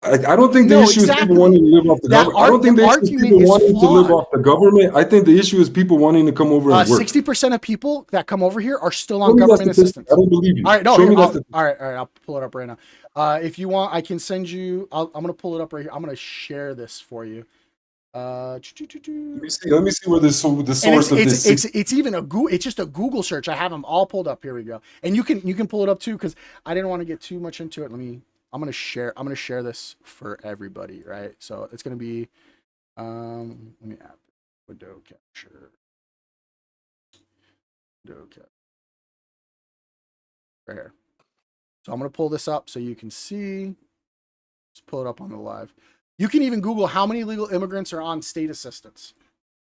I don't think the No, issue is people exactly. wanting to live off the government. I don't The think the issue is argument people is wanting to live flawed. off the government. I think the issue is people wanting to come over and work. 60% of people that come over here are still Show on me that government statistic. assistance. I don't believe you. All right, no, Show here, me that all statistic. right, I'll pull it up right now. If you want, I can send you. I'm gonna pull it up right here. I'm gonna share this for you. Let me see where the And source of this six. it's even a Google. It's just a Google search. I have them all pulled up. Here we go. And you can pull it up too because I didn't want to get too much into it. I'm gonna share. I'm gonna share this for everybody. Right. So it's gonna be. Let me add window capture. Window capture. Right here. So I'm gonna pull this up so you can see. Just pull it up on the live. You can even Google how many illegal immigrants are on state assistance.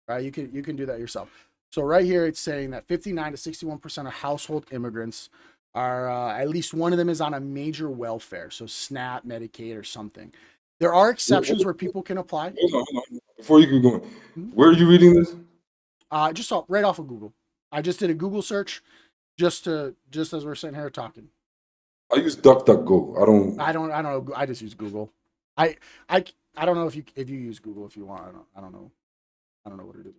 Right? You can do that yourself. So right here, it's saying that 59 to 61% of household immigrants are at least one of them is on a major welfare, so SNAP, Medicaid, or something. There are exceptions where people can apply. Hold on. Before you keep going, Mhm. where are you reading this? Just right off of Google. I just did a Google search just as we're sitting here talking. I use DuckDuckGo. I don't know. I just use Google. I I I don't know if you use Google if you want. I don't know. I don't know what it is.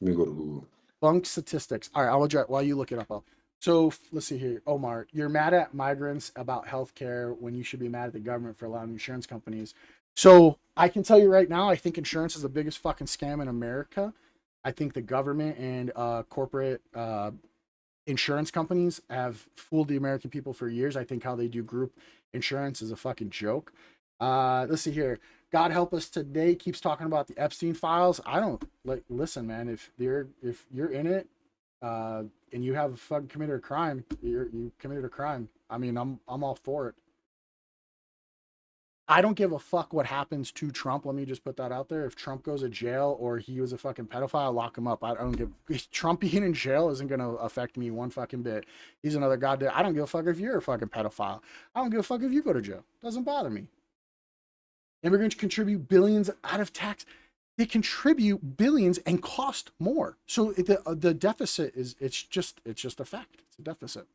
Let me go to Google. Bunk statistics. All right, while you look it up. So let's see here. Omar, you're mad at migrants about healthcare when you should be mad at the government for allowing insurance companies. So I can tell you right now, I think insurance is the biggest fucking scam in America. I think the government and corporate insurance companies have fooled the American people for years. I think how they do group insurance is a fucking joke. Let's see here. God help us today keeps talking about the Epstein files. I don't like listen, man. If you're in it, and you have fucking committed a crime, you committed a crime. I mean, I'm all for it. I don't give a fuck what happens to Trump. Let me just put that out there. If Trump goes to jail or he was a fucking pedophile, lock him up. I don't give Trump being in jail isn't gonna affect me one fucking bit. He's another goddamn. I don't give a fuck if you're a fucking pedophile. I don't give a fuck if you go to jail. Doesn't bother me. Immigrants contribute billions out of tax. They contribute billions and cost more. So the deficit is it's just a fact. It's a deficit.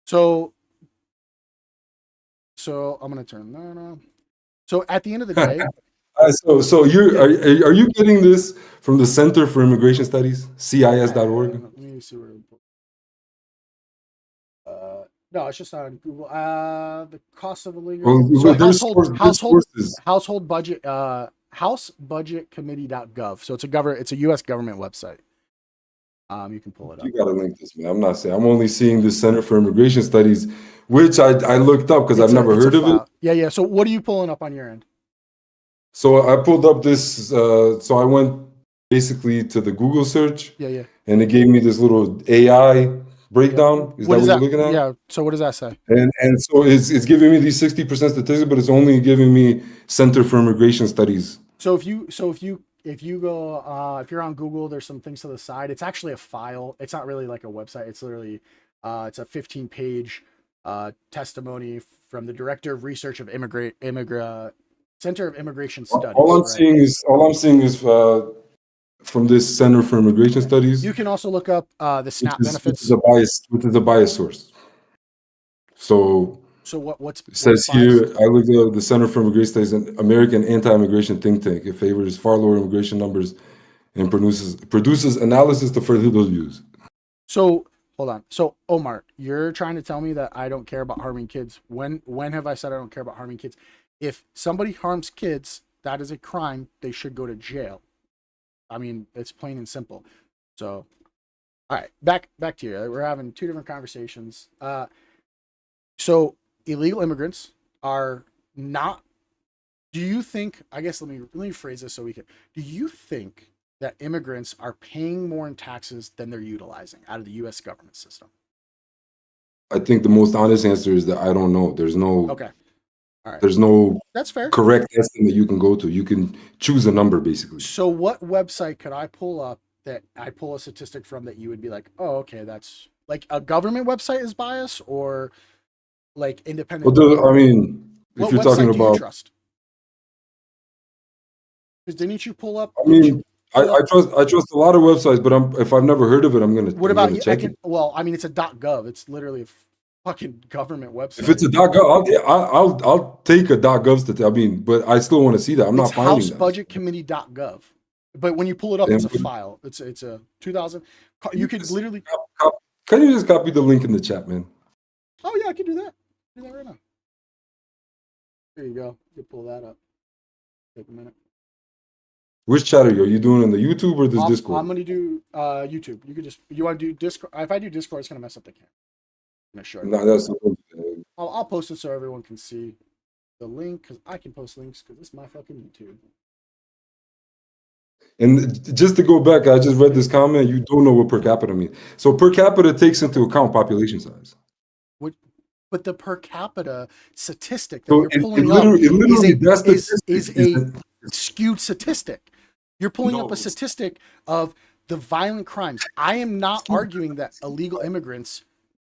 So I'm gonna turn that on. So at the end of the day, So are you getting this from the Center for Immigration Studies, CIS.org? let me see where. No, it's just on Google. The cost of a legal. So There's sources. household budget housebudgetcommittee.gov. So it's a U.S. government website. You can pull it up. You gotta link this, man. I'm not saying I'm only seeing the Center for Immigration Studies, which I looked up because I've never heard of it. Yeah. So what are you pulling up on your end? So I pulled up this. So I went basically to the Google search. Yeah. And it gave me this little AI breakdown. Yeah. Is that what you're looking at? Yeah. So what does that say? And so it's giving me these 60% statistics, but it's only giving me Center for Immigration Studies. So if you go if you're on Google, there's some things to the side. It's actually a file. It's not really like a website. It's literally it's a 15-page testimony from the Director of Research of Center of Immigration Studies. All I'm seeing is from this Center for Immigration Studies. You can also look up the SNAP benefits, which is a bias source. So what's it says here, I looked at the Center for Immigration Studies, an American anti-immigration think tank. It favors far lower immigration numbers and produces analysis to further those views. So hold on. So Omar, you're trying to tell me that I don't care about harming kids. When have I said I don't care about harming kids? If somebody harms kids, that is a crime. They should go to jail. I mean, it's plain and simple. So, all right, back to you. We're having two different conversations. So illegal immigrants are not. Do you think? I guess let me phrase this so we can. Do you think that immigrants are paying more in taxes than they're utilizing out of the U.S. government system? I think the most honest answer is that I don't know. There's no. Okay. All right. There's no. That's fair. Correct estimate you can go to. You can choose a number basically. So what website could I pull up that I pull a statistic from that you would be like, oh, okay, that's like a government website is biased or like independent? Well, I mean, if you're talking about, trust? Because didn't you pull up? I mean, I trust a lot of websites, but if I've never heard of it, I'm gonna. What about you? Check it. Well, I mean, it's a .gov. It's literally a fucking government website. If it's a .gov, I'll take a .gov statistic. I mean, but I still want to see that. I'm not finding that. Housebudgetcommittee.gov. But when you pull it up, it's a file. It's a 2000. You could literally. Can you just copy the link in the chat, man? Oh yeah, I can do that. Do that right now. There you go. You pull that up. Take a minute. Which chat are you doing in the YouTube or this Discord? I'm gonna do YouTube. You want to do Discord? If I do Discord, it's gonna mess up the camera. I'm gonna show you. No, that's I'll post it so everyone can see the link because I can post links because it's my fucking YouTube. And just to go back, I just read this comment. You don't know what per capita means. So per capita takes into account population size. But the per capita statistic that So you're pulling up is a skewed statistic. You're pulling up a statistic of the violent crimes. I am not arguing that illegal immigrants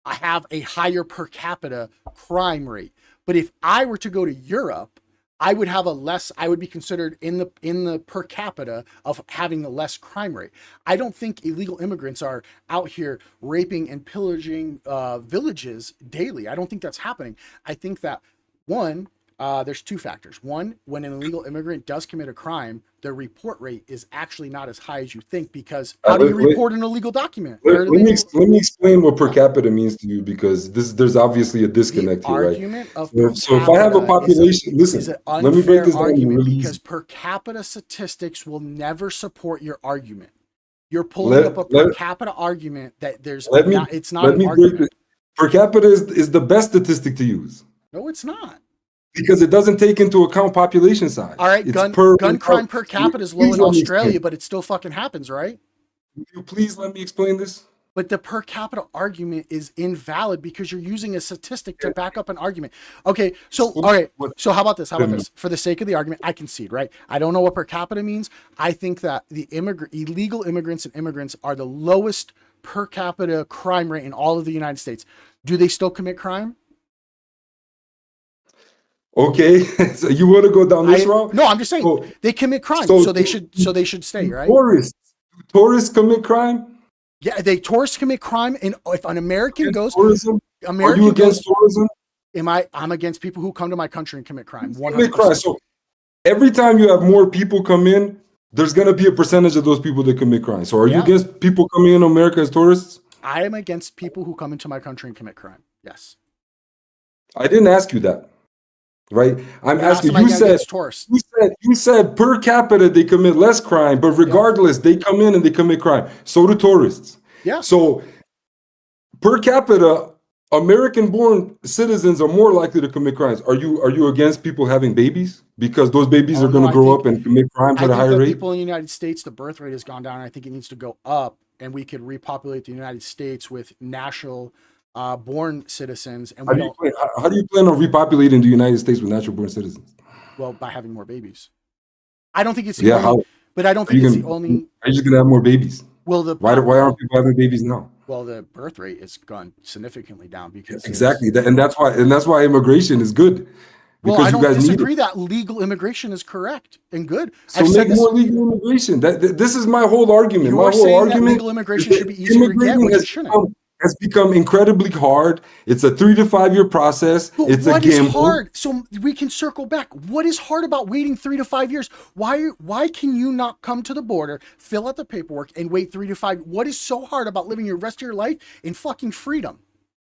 have a higher per capita crime rate. But if I were to go to Europe, I would be considered in the per capita of having a less crime rate. I don't think illegal immigrants are out here raping and pillaging villages daily. I don't think that's happening. I think that there's two factors. One, when an illegal immigrant does commit a crime, the report rate is actually not as high as you think because how do you report an illegal document? Let me explain what per capita means to you because there's obviously a disconnect here, right? So if I have a population, listen, let me break this down because per capita statistics will never support your argument. You're pulling up a per capita argument that it's not an argument. Per capita is the best statistic to use. No, it's not. Because it doesn't take into account population size. All right, gun crime per capita is low in Australia, but it still fucking happens, right? Will you please let me explain this? But the per capita argument is invalid because you're using a statistic to back up an argument. Okay, so all right, so how about this? For the sake of the argument, I concede, right? I don't know what per capita means. I think that the illegal immigrants and immigrants are the lowest per capita crime rate in all of the United States. Do they still commit crime? Okay, so you want to go down this route? No, I'm just saying they commit crime, so they should stay, right? Tourists commit crime. Yeah, tourists commit crime, and if an American goes, tourism, are you against tourism? I'm against people who come to my country and commit crime. 100%. So every time you have more people come in, there's going to be a percentage of those people that commit crime. So are you against people coming in America as tourists? I am against people who come into my country and commit crime. Yes. I didn't ask you that. Right, I'm asking. You said per capita they commit less crime, but regardless, they come in and they commit crime. So do tourists. Yeah. So per capita, American-born citizens are more likely to commit crimes. Are you against people having babies because those babies are going to grow up and commit crimes at a higher rate? People in the United States, the birth rate has gone down. And I think it needs to go up, and we could repopulate the United States with national. Born citizens, and how do you plan on repopulating the United States with natural born citizens? Well, by having more babies. I don't think it's the only, but I don't think it's the only. Are you just gonna have more babies? Well, why aren't people having babies now? Well, the birth rate has gone significantly down because exactly, and that's why immigration is good. Well, I don't disagree that legal immigration is correct and good. So make more legal immigration. This is my whole argument. My whole argument that legal immigration should be easier to get, which it shouldn't. Has become incredibly hard. It's a 3 to 5 year process. But it's what a gamble. Is hard? So we can circle back. What is hard about waiting 3 to 5 years? Why can you not come to the border, fill out the paperwork, and wait 3 to 5? What is so hard about living your rest of your life in fucking freedom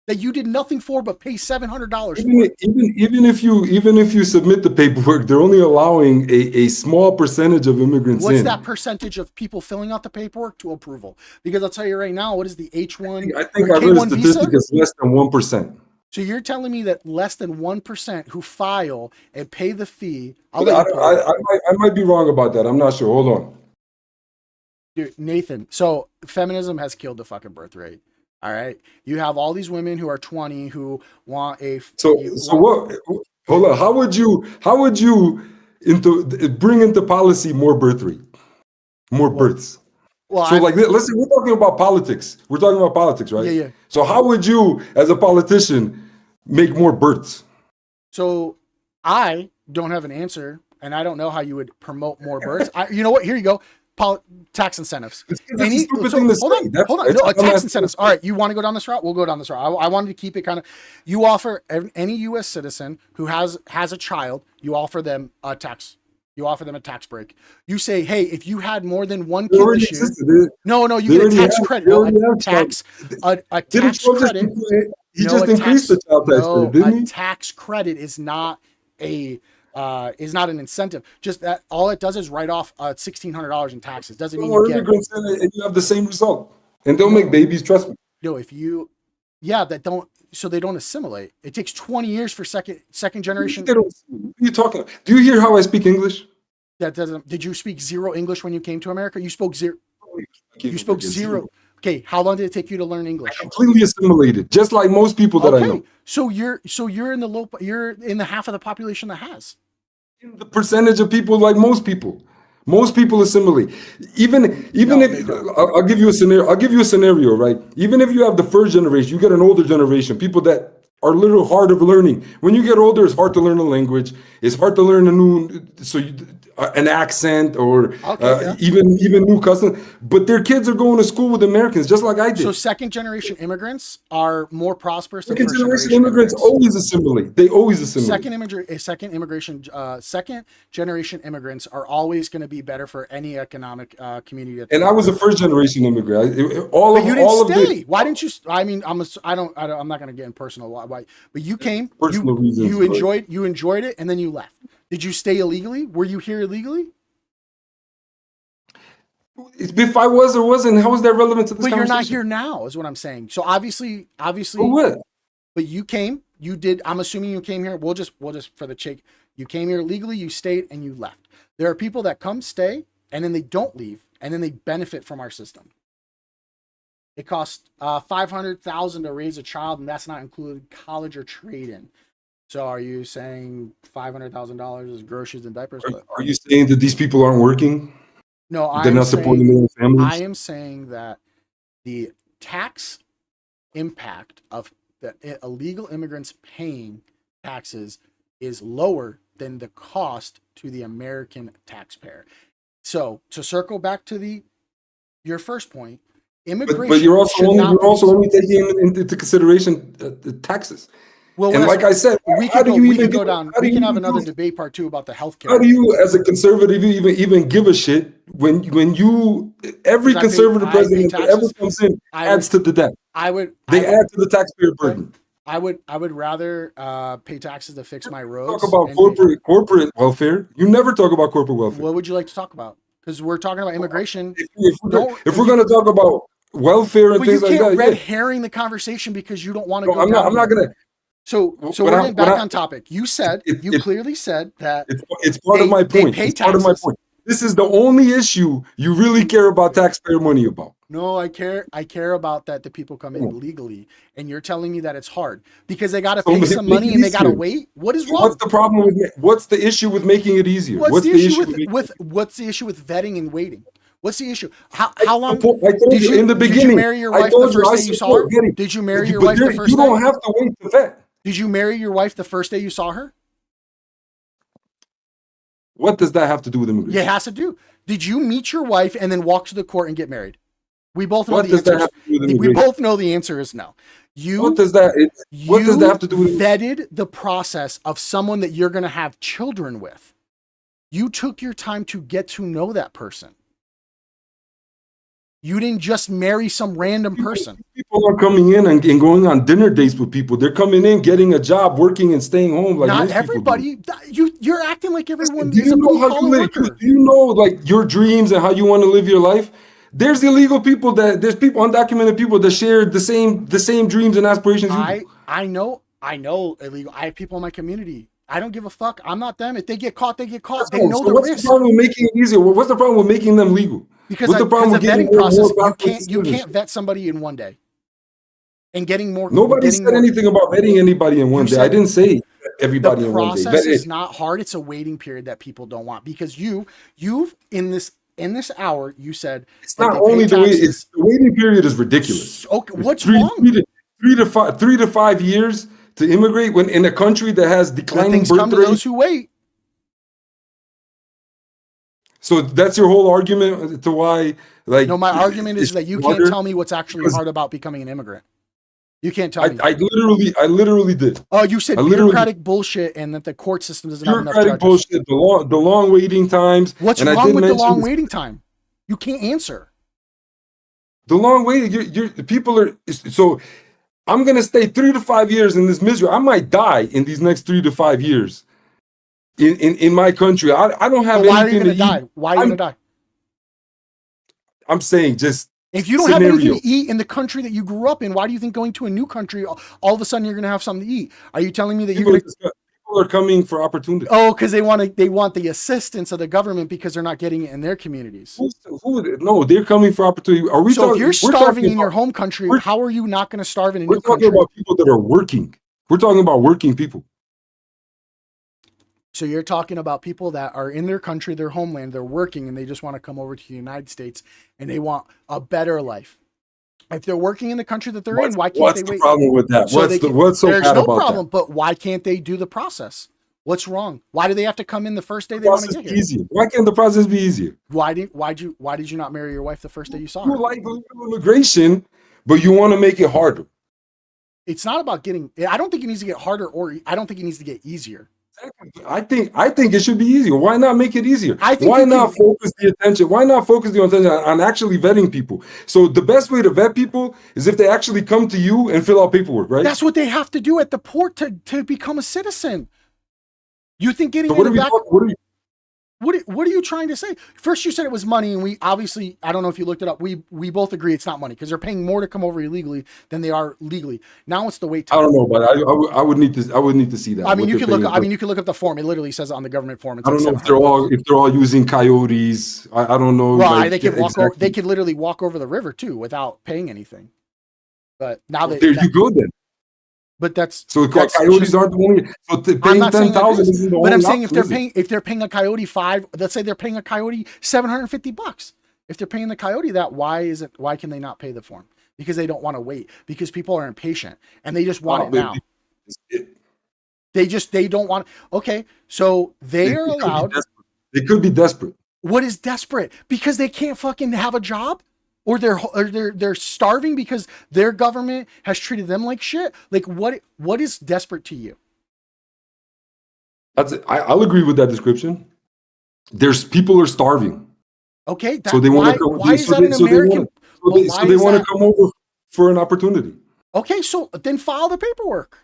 that you did nothing for but pay $700 even if you submit the paperwork, they're only allowing a small percentage of immigrants. What's that percentage of people filling out the paperwork to approval? Because I'll tell you right now, what is the H1? I think I read a statistic that's less than 1%. So you're telling me that less than 1% who file and pay the fee. I might be wrong about that. I'm not sure. Hold on. Dude, Nathan, so feminism has killed the fucking birth rate. All right. You have all these women who are 20 who want a. What? Hold on. How would you bring into policy more birth rate, more births? Well, let's say we're talking about politics. We're talking about politics, right? Yeah. So how would you, as a politician, make more births? So I don't have an answer, and I don't know how you would promote more births. You know what? Here you go. Tax incentives. Hold on. No, tax incentives. All right, you want to go down this route? We'll go down this route. I wanted to keep it kind of. You offer any U.S. citizen who has a child, you offer them a tax. You offer them a tax break. You say, hey, if you had more than one kid this year, no, you get a tax credit. A tax credit. He just increased the child tax credit, didn't he? A tax credit is not a is not an incentive. Just that all it does is write off $1,600 in taxes. Doesn't mean More you get immigrants in it, and you have the same result. And they'll no make babies, trust me. no. If you yeah that don't so they don't assimilate. It takes 20 years for second generation. What are you talking about? Do you hear how I speak English? That doesn't. Did you speak zero English when you came to America? You spoke zero. I You spoke zero. Okay, how long did it take you to learn English? Completely assimilated, just like most people that I know. Okay, so you're in the you're in the half of the population that has. The percentage of people like most people. Most people assimilate. Even No, if they don't. I'll give you a scenario. I'll give you a scenario, right? Even if you have the first generation, you get an older generation, people that are a little hard of learning. When you get older, it's hard to learn a language. It's hard to learn a new an accent or Okay, yeah. even new customs. But their kids are going to school with Americans, just like I did. So second generation immigrants are more prosperous than Second first generation generation immigrants always assimilate. They always assimilate. Second generation immigrants are always going to be better for any economic community. That And I was a first generation immigrant. All but of you didn't all of stay. the Why didn't you? I mean, I'm not going to get in personal. Why? But you came. personal reasons. You enjoyed it, and then you left. Did you stay illegally? Were you here illegally? If I was or wasn't, how is that relevant to this But you're not conversation? here now, is what I'm saying. So obviously, For what? but you came. You did. I'm assuming you came here. We'll just for the check. You came here legally. You stayed and you left. There are people that come, stay, and then they don't leave, and then they benefit from our system. It costs $500,000 to raise a child, and that's not included college or trade-in. So are you saying $500,000 is groceries and diapers? Are you saying that these people aren't working? No, They're not supporting their own I families? am saying that the tax impact of the illegal immigrants paying taxes is lower than the cost to the American taxpayer. So to circle back to your first point, immigration But you're also should not only taking into consideration the taxes. well, And like I said, how do you we even can go give- down. how do We can you have even another give- debate part two about the healthcare. How do you, as a conservative, even give a shit when every 'Cause conservative I pay president that ever taxes. comes in I adds to the debt? I would They add to the taxpayer burden. I would rather pay taxes to fix my roads. Talk about and corporate welfare. You never talk about corporate welfare. what would you like to talk about? Because we're talking about immigration. If we're going to talk about welfare and But you things like can't that, red yeah. herring the conversation because you don't want to No, go I'm down. not going to. So What we're I'm- getting back what I- on topic. You said you clearly said that It's part of my they point. pay It's part of my taxes. point. This is the only issue you really care about taxpayer money about. No, I care about that the people come in legally, and you're telling me that it's hard because they got to pay some money and they got to wait. What is wrong? What's the problem with? What's the issue with making it easier? What's the issue making- what's the issue with vetting and waiting? What's the issue? How long? I told you in the Did beginning. you marry your I wife the told first I day you saw support her? vetting. Did you marry your But wife the first you day? don't have to wait to vet. Did you marry your wife the first day you saw her? What does that have to do with immigration? Yeah, it has to do. Did you meet your wife and then walk to the court and get married? We both know What the does that answer. have to do with We immigration? both know the answer is no. What does that have to do with vetted the process of someone that you're going to have children with. You took your time to get to know that person. You didn't just marry some random person. People are coming in and going on dinner dates with people. They're coming in, getting a job, working, and staying home. Like Not most people do. everybody. You're acting like everyone Do is you a know blue how you collar live? worker. Do you know like your dreams and how you want to live your life? There's illegal people there's people, undocumented people that share the same dreams and aspirations you do. I know illegal. I have people in my community. I don't give a fuck. I'm not them. If they get caught, they get caught. They know the what's risk. the problem with making it easier? What's the problem with making them legal? Because what's the problem with the getting vetting process, more you can't vet somebody in one day. And getting more. Nobody said anything about vetting anybody in one day. I didn't say everybody in one day. The process is not hard. It's a waiting period that people don't want because you've in this hour you said it's not only the way. It's the waiting period is ridiculous. Okay, what's wrong? wrong? 3 to 5 years to immigrate when in a country that has declining birth rate. Those who wait. So that's your whole argument to why, like. No, my argument is that you can't tell me what's actually hard about becoming an immigrant. You can't tell me. I literally did. Oh, you said bureaucratic bullshit and that the court system doesn't have enough judges. Bullshit. The long waiting times. What's wrong with the long waiting time? You can't answer. The long waiting. People are so. I'm gonna stay 3 to 5 years in this misery. I might die in these next 3 to 5 years. in my country, I don't have But why are you anything to gonna eat. die? Why are you I'm gonna die? I'm saying just If you don't have anything scenario. to eat in the country that you grew up in, why do you think going to a new country, all of a sudden you're gonna have something to eat? Are you telling me that you're People are gonna? just, people are coming for opportunity. Oh, because they want the assistance of the government because they're not getting it in their communities. No, they're coming for opportunity. Are we So if you're talking? We're talking starving in your about home country, we're, how are you not going to starve in a we're new talking country? about people that are working. We're talking about working people. So you're talking about people that are in their country, their homeland, they're working, and they just want to come over to the United States and they want a better life. If they're working in the country that they're in, why can't What's they the wait? problem with that? So they can. What's so There's bad no about that? problem, but why can't they do the process? What's wrong? Why do they have to come in the first day The they want to process get be here? easier. Why can't the process be easier? Why did you not marry your wife the first day you saw You her? like legal immigration, but you want to make it harder. It's not about getting. I don't think it needs to get harder, or I don't think it needs to get easier. I think it should be easier. Why not make it easier? I think Why you not can. focus the attention? Why not focus the attention on actually vetting people? So the best way to vet people is if they actually come to you and fill out paperwork, right? That's what they have to do at the port to become a citizen. You think getting So in what the are we back? talking? What are you trying to say? First, you said it was money, and we obviously, I don't know if you looked it up. We both agree it's not money because they're paying more to come over illegally than they are legally. Now it's the wait I time. don't know, but I would need to see that I mean, what you they're could look. paying. I mean, you could look up the form. It literally says it on the government form. It's I like don't know if 700 bucks. they're all using coyotes. I don't know Well, like they could walk over. They exactly. could literally walk over the river too without paying anything. But now Well, there that, you go then. but So that's coyotes just. aren't the only. So I'm paying not saying that it 10,000 is, isn't the but I'm only saying if option, they're is it? paying a coyote five, let's say they're paying a coyote $750. If they're paying the coyote that, why can they not pay the form? Because they don't want to wait. Because people are impatient and they just want Uh, it it, now. it, They don't want. Okay, so they are it could be allowed. desperate. It could be desperate. What is desperate? Because they can't fucking have a job, or they're starving because their government has treated them like shit. Like what is desperate to you? That's it. I'll agree with that description. There's people are starving, Okay, so that they want to why come. why is that an American? But So why they is want to that? come over for an opportunity Okay, so then file the paperwork.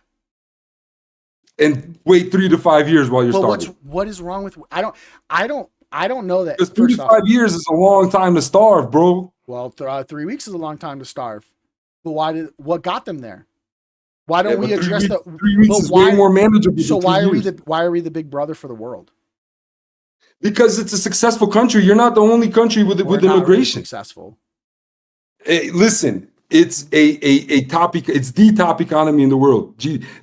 and wait 3 to 5 years while you're But starving. what is wrong with I don't know that. Because three First to off, five years is a long time to starve, bro. well, 3 weeks is a long time to starve. But what got them there? Why Yeah, don't we but address the? 3 weeks But is way why? more manageable So than three years. why are we the big brother for the world? Because it's a successful country. You're not the only country We're with not really immigration. successful. Hey, listen, it's a top. It's the top economy in the world.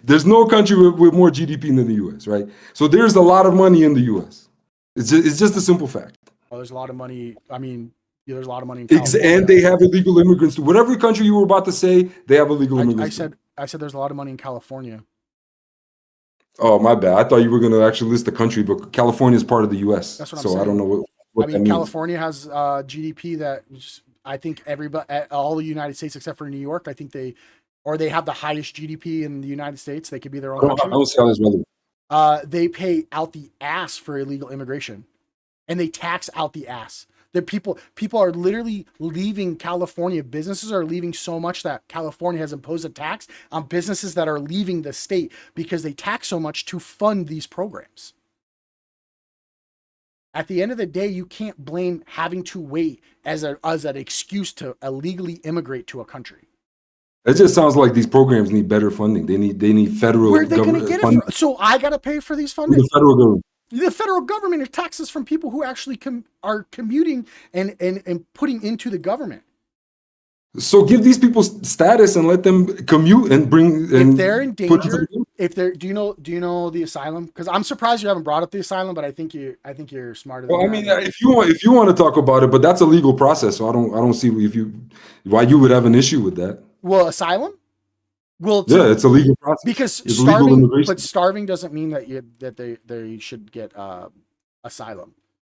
There's no country with more GDP than the U.S. Right? So there's a lot of money in the U.S. It's just a simple fact. Oh, there's a lot of money. I mean, yeah, there's a lot of money in And California. they have illegal immigrants too. Whatever country you were about to say, they have illegal I immigrants too. said I said there's a lot of money in California. Oh, my bad. I thought you were going to actually list the country, but California is part of the U.S. That's what I'm So I don't saying. know I what that mean, means. California has GDP that I think everybody, all the United States except for New York, I think they have the highest GDP in the United States. They could be their own I country. don't see how that's relevant. They pay out the ass for illegal immigration, and they tax out the ass. The people are literally leaving California. Businesses are leaving so much that California has imposed a tax on businesses that are leaving the state because they tax so much to fund these programs. At the end of the day, you can't blame having to wait as an excuse to illegally immigrate to a country. It just sounds like these programs need better funding. They need federal Where are they going to government get it funding from? So I got to pay for these from the funding. federal government. The federal government are taxes from people who actually are commuting and putting into the government. So give these people status and let them commute and bring If they're in and put into danger, the if they're do you know the asylum? Because I'm surprised you haven't brought up the asylum, but I think you're smarter than Well, I that. mean, if you want to talk about it, but that's a legal process, so I don't see why you would have an issue with that. Well, asylum. Well, Yeah, it's a legal process. because It's legal immigration. starving doesn't mean that they should get asylum.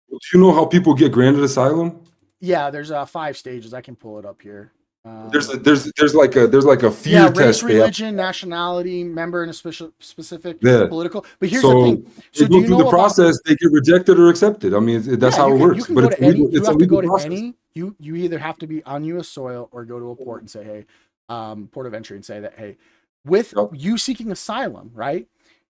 Do you know how people get granted asylum? Yeah, there's 5 stages. I can pull it up here. There's like a fear Race, test they have. religion, nationality, member in a specific Yeah. political. But here's the So thing. they So do go you through the know about? process, they get rejected or accepted. I mean, that's Yeah, how it you works. can But go it's to any. You it's a have to legal go to process. any. You either have to be on U.S. soil or go to a port and say, hey, port of entry, and say that, hey, with Yep. you seeking asylum, right?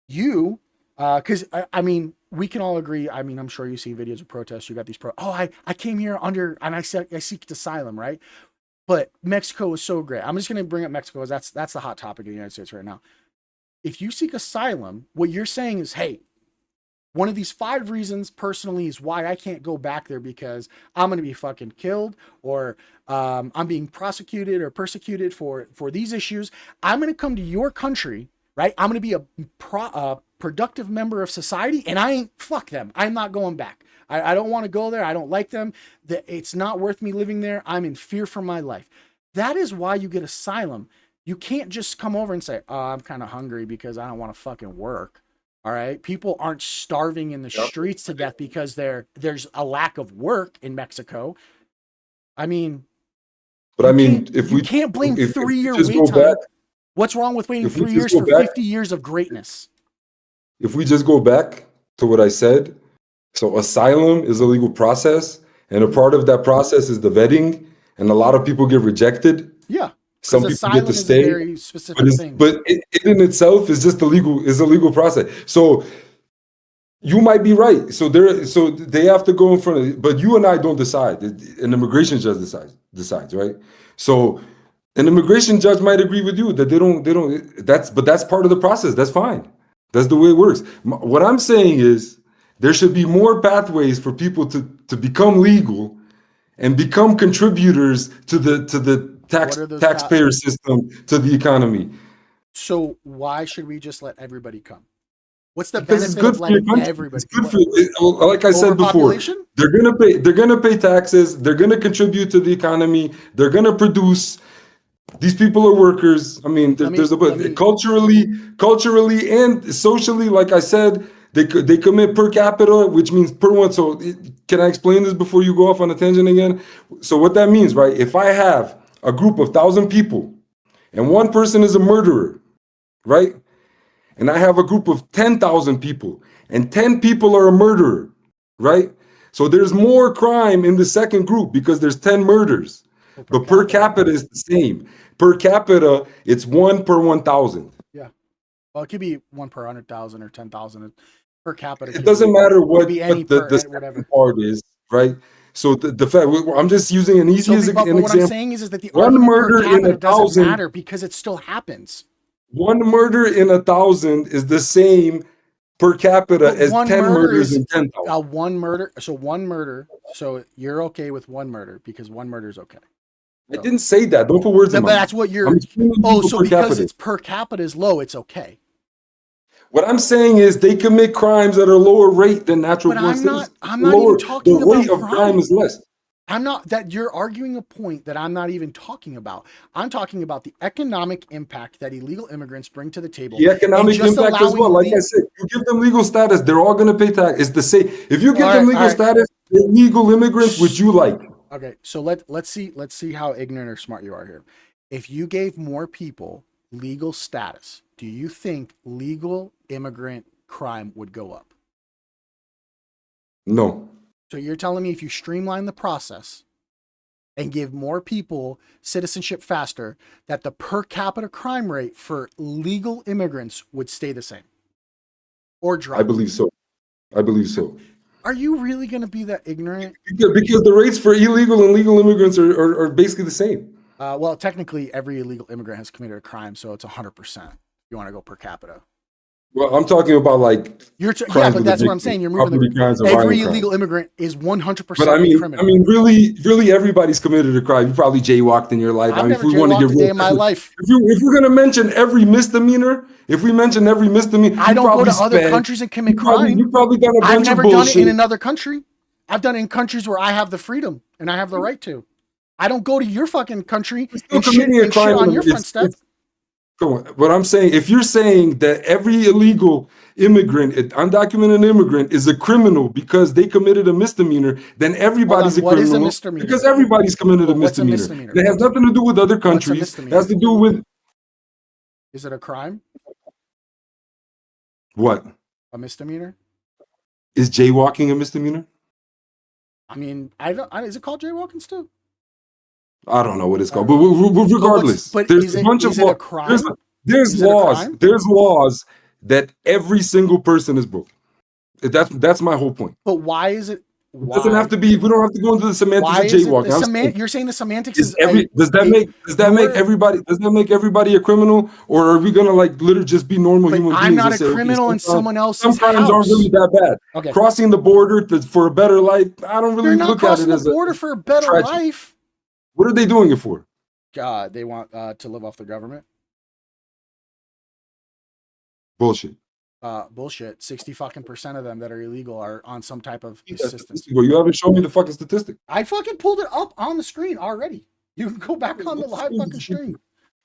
You, because I mean, we can all agree. I mean, I'm sure you see videos of protests. You got these I came here under, and I said I seek asylum, right? But Mexico is so great. I'm just going to bring up Mexico as that's the hot topic in the United States right now. If you seek asylum, what you're saying is, hey, one of these 5 reasons personally is why I can't go back there, because I'm going to be fucking killed, or I'm being prosecuted or persecuted for these issues. I'm going to come to your country, right? I'm going to be a productive member of society, and fuck them. I'm not going back. I don't want to go there. I don't like them. It's not worth me living there. I'm in fear for my life. That is why you get asylum. You can't just come over and say, oh, I'm kind of hungry because I don't want to fucking work. All right. People aren't starving in the streets to death because there's a lack of work in Mexico. I mean, but I mean, you can't blame 3-year just wait go time. back, What's wrong with waiting if we 3 just years go for back, 50 years of greatness? if we just go back to what I said, so asylum is a legal process, and a part of that process is the vetting, and a lot of people get rejected. Yeah. Some people asylum get to is stay, a very specific thing. but it in itself is just a legal process. So you might be right. So they have to go in front of it, but you and I don't decide. An immigration judge decides, right? So an immigration judge might agree with you that they don't. That's part of the process. That's fine. That's the way it works. What I'm saying is there should be more pathways for people to become legal and become contributors to the taxpayer system, to the economy. So why should we just let everybody come? What's the Because it's benefit good of for your letting country. everybody? It's good for, like I said before, they're gonna pay taxes, they're gonna contribute to the economy, they're gonna produce. These people are workers. I mean, culturally and socially, like I said, they commit per capita, which means per one. So can I explain this before you go off on a tangent again? So what that means, right? If I have a group of 1,000 people and one person is a murderer, right? And I have a group of 10,000 people and 10 people are a murderer, right? So there's more crime in the second group because there's 10 murders. But per capita is the same. Per capita, it's 1 per 1,000. Yeah. Well, it could be 1 per 100,000 or 10,000 per capita. It doesn't matter what the second part is, right? So the fact, I'm just using an easy example. What I'm saying is that the argument per capita doesn't matter because it still happens. 1 murder in 1,000 is the same per capita as 10 murders in 10,000. 1 murder. So 1 murder. So you're okay with 1 murder because 1 murder is okay. I didn't say that. Don't put words in my mouth. That's what you're. So because it's per capita is low, it's okay. What I'm saying is they commit crimes at a lower rate than natural born citizens. I'm not even talking about the rate of crime is less. I'm not that you're arguing a point that I'm not even talking about. I'm talking about the economic impact that illegal immigrants bring to the table. The economic impact as well. Like I said, you give them legal status, they're all going to pay tax. It's the same. If you give them legal status, they're legal immigrants, which you like. Okay, so let's see how ignorant or smart you are here. If you gave more people legal status, do you think legal immigrant crime would go up? No. So you're telling me if you streamline the process and give more people citizenship faster, that the per capita crime rate for legal immigrants would stay the same or drop? I believe so. Are you really going to be that ignorant? Because the rates for illegal and legal immigrants are basically the same. Well, technically, every illegal immigrant has committed a crime, so it's 100%. If you want to go per capita. Well, I'm talking about like but that's what I'm saying. You're moving every illegal immigrant is 100%. But I mean, really, everybody's committed a crime. You probably jaywalked in your life. I've never jaywalked a day in my life. If we're gonna mention every misdemeanor, I don't go to other countries and commit crime. You probably done a bunch of bullshit. I've never done it in another country. I've done it in countries where I have the freedom and I have the right to. I don't go to your fucking country and shit on your front step. Come on. What I'm saying, if you're saying that every illegal immigrant, undocumented immigrant, is a criminal because they committed a misdemeanor, then everybody's a criminal. What is a misdemeanor? Because everybody's committed a misdemeanor. It has nothing to do with other countries. It has to do with. Is it a crime? What? A misdemeanor? Is jaywalking a misdemeanor? I mean, is it called jaywalking still? I don't know what it's called, but regardless, there's a bunch of laws. There's laws that every single person is broken. That's my whole point. But why is it? It doesn't have to be. We don't have to go into the semantics Why of is it jaywalking. the semant? You're saying the semantics is does that make everybody a criminal, or are we gonna like literally just be normal But human I'm beings not and a say, okay, criminal in someone else's some crimes aren't house. really that bad. Okay. Crossing the border for a better life, I don't really They're not look at crossing it the as border for a better tragic. life. What are they doing it for? God, they want to live off the government. Bullshit. Bullshit. 60% of them that are illegal are on some type of assistance. You haven't shown me the fucking statistic. I fucking pulled it up on the screen already. You can go back on the live fucking stream.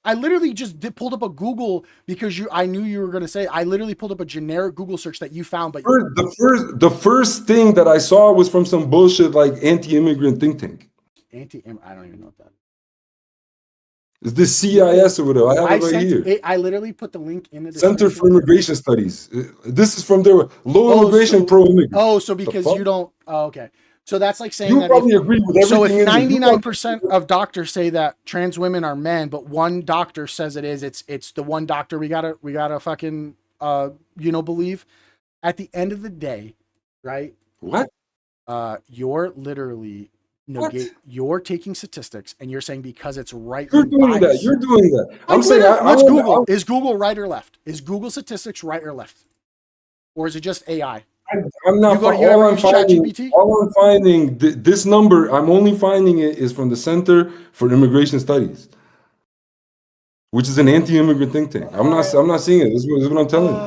I literally just pulled up a Google because I knew you were going to say. I literally pulled up a generic Google search that you found, but the first thing that I saw was from some bullshit like anti-immigrant think tank. I don't even know what that is. Is this CIS or whatever? I have it right here. I literally put the link in the description. Center for Immigration Studies. This is from their low immigration pro-immigrant. Oh, so because you don't. Oh, okay. So that's like saying you that probably agree with everything. So if 99% of doctors say that trans women are men, but one doctor says it is, it's the one doctor we gotta fucking believe. At the end of the day, right? What? You're literally you're taking statistics and you're saying because it's right. You're doing that. You're doing that. I'm saying let's Google. Is Google right or left? Is Google statistics right or left? Or is it just AI? I'm not. All I'm finding this number. I'm only finding it is from the Center for Immigration Studies, which is an anti-immigrant think tank. I'm not seeing it. This is what I'm telling you.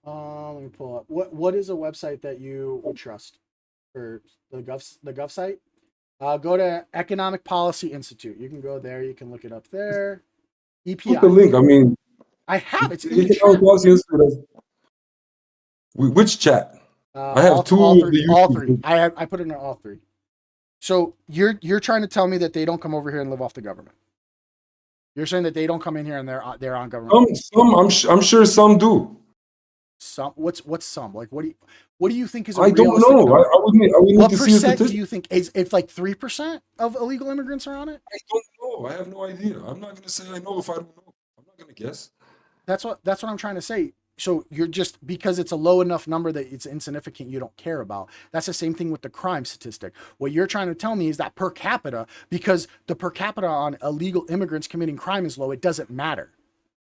Let me pull up. What is a website that you would trust for the Gov site? Go to Economic Policy Institute. You can go there. You can look it up there. EPI. What's the link? I mean, I have it. Economic Policy Institute. Which chat? I have all three. I put it in all three. So you're trying to tell me that they don't come over here and live off the government. You're saying that they don't come in here and they're on government. I'm sure some do. Some what's some? Like what do you think is? I don't know. I would need what to see a percent statistic. do you think is? If like 3% of illegal immigrants are on it? I don't know. I have no idea. I'm not going to say I know if I don't know. I'm not going to guess. That's what I'm trying to say. So you're just because it's a low enough number that it's insignificant, you don't care about. That's the same thing with the crime statistic. What you're trying to tell me is that per capita, because the per capita on illegal immigrants committing crime is low, it doesn't matter.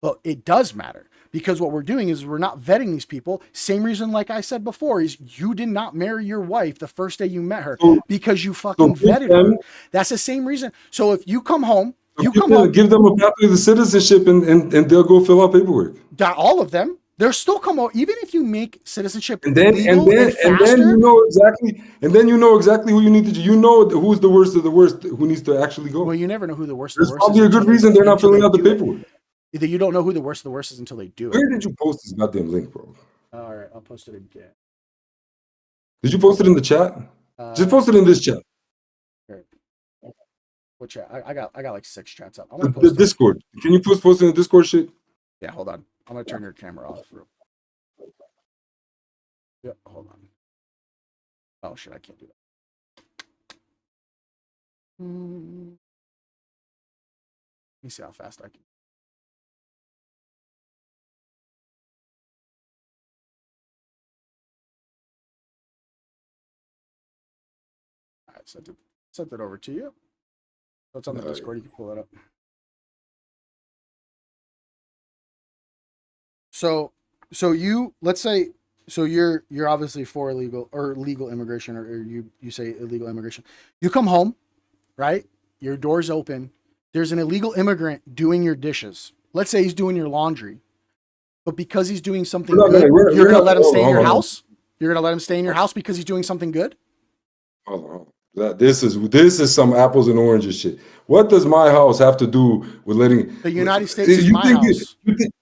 But it does matter because what we're doing is we're not vetting these people. Same reason, like I said before, is you did not marry your wife the first day you met her because you fucking vetted her. That's the same reason. So if you come home, give them a pathway to citizenship and they'll go fill out paperwork. All of them. They're still come out, even if you make citizenship and then you know exactly who you need to. You know who's the worst of the worst who needs to actually go. Well, you never know who the worst. There's probably a good reason they're not filling out the paperwork. Either you don't know who the worst of the worst is until they do it. Where did you post this goddamn link, bro? All right, I'll post it again. Did you post it in the chat? Just post it in this chat. What chat? I got like 6 chats up. The Discord. Can you post it in the Discord shit? Yeah, hold on. I'm gonna turn your camera off. Yeah, hold on. Oh shit, I can't do that. Let me see how fast I can. All right, sent it over to you. So it's on the Discord. You can pull it up. So you, let's say, so you're obviously for illegal or legal immigration, or you say illegal immigration. You come home, right? Your door's open. There's an illegal immigrant doing your dishes. Let's say he's doing your laundry, but because he's doing something good, you're gonna let him stay in your house. You're gonna let him stay in your house because he's doing something good. Hold on. This is some apples and oranges shit. What does my house have to do with letting the United States is my house?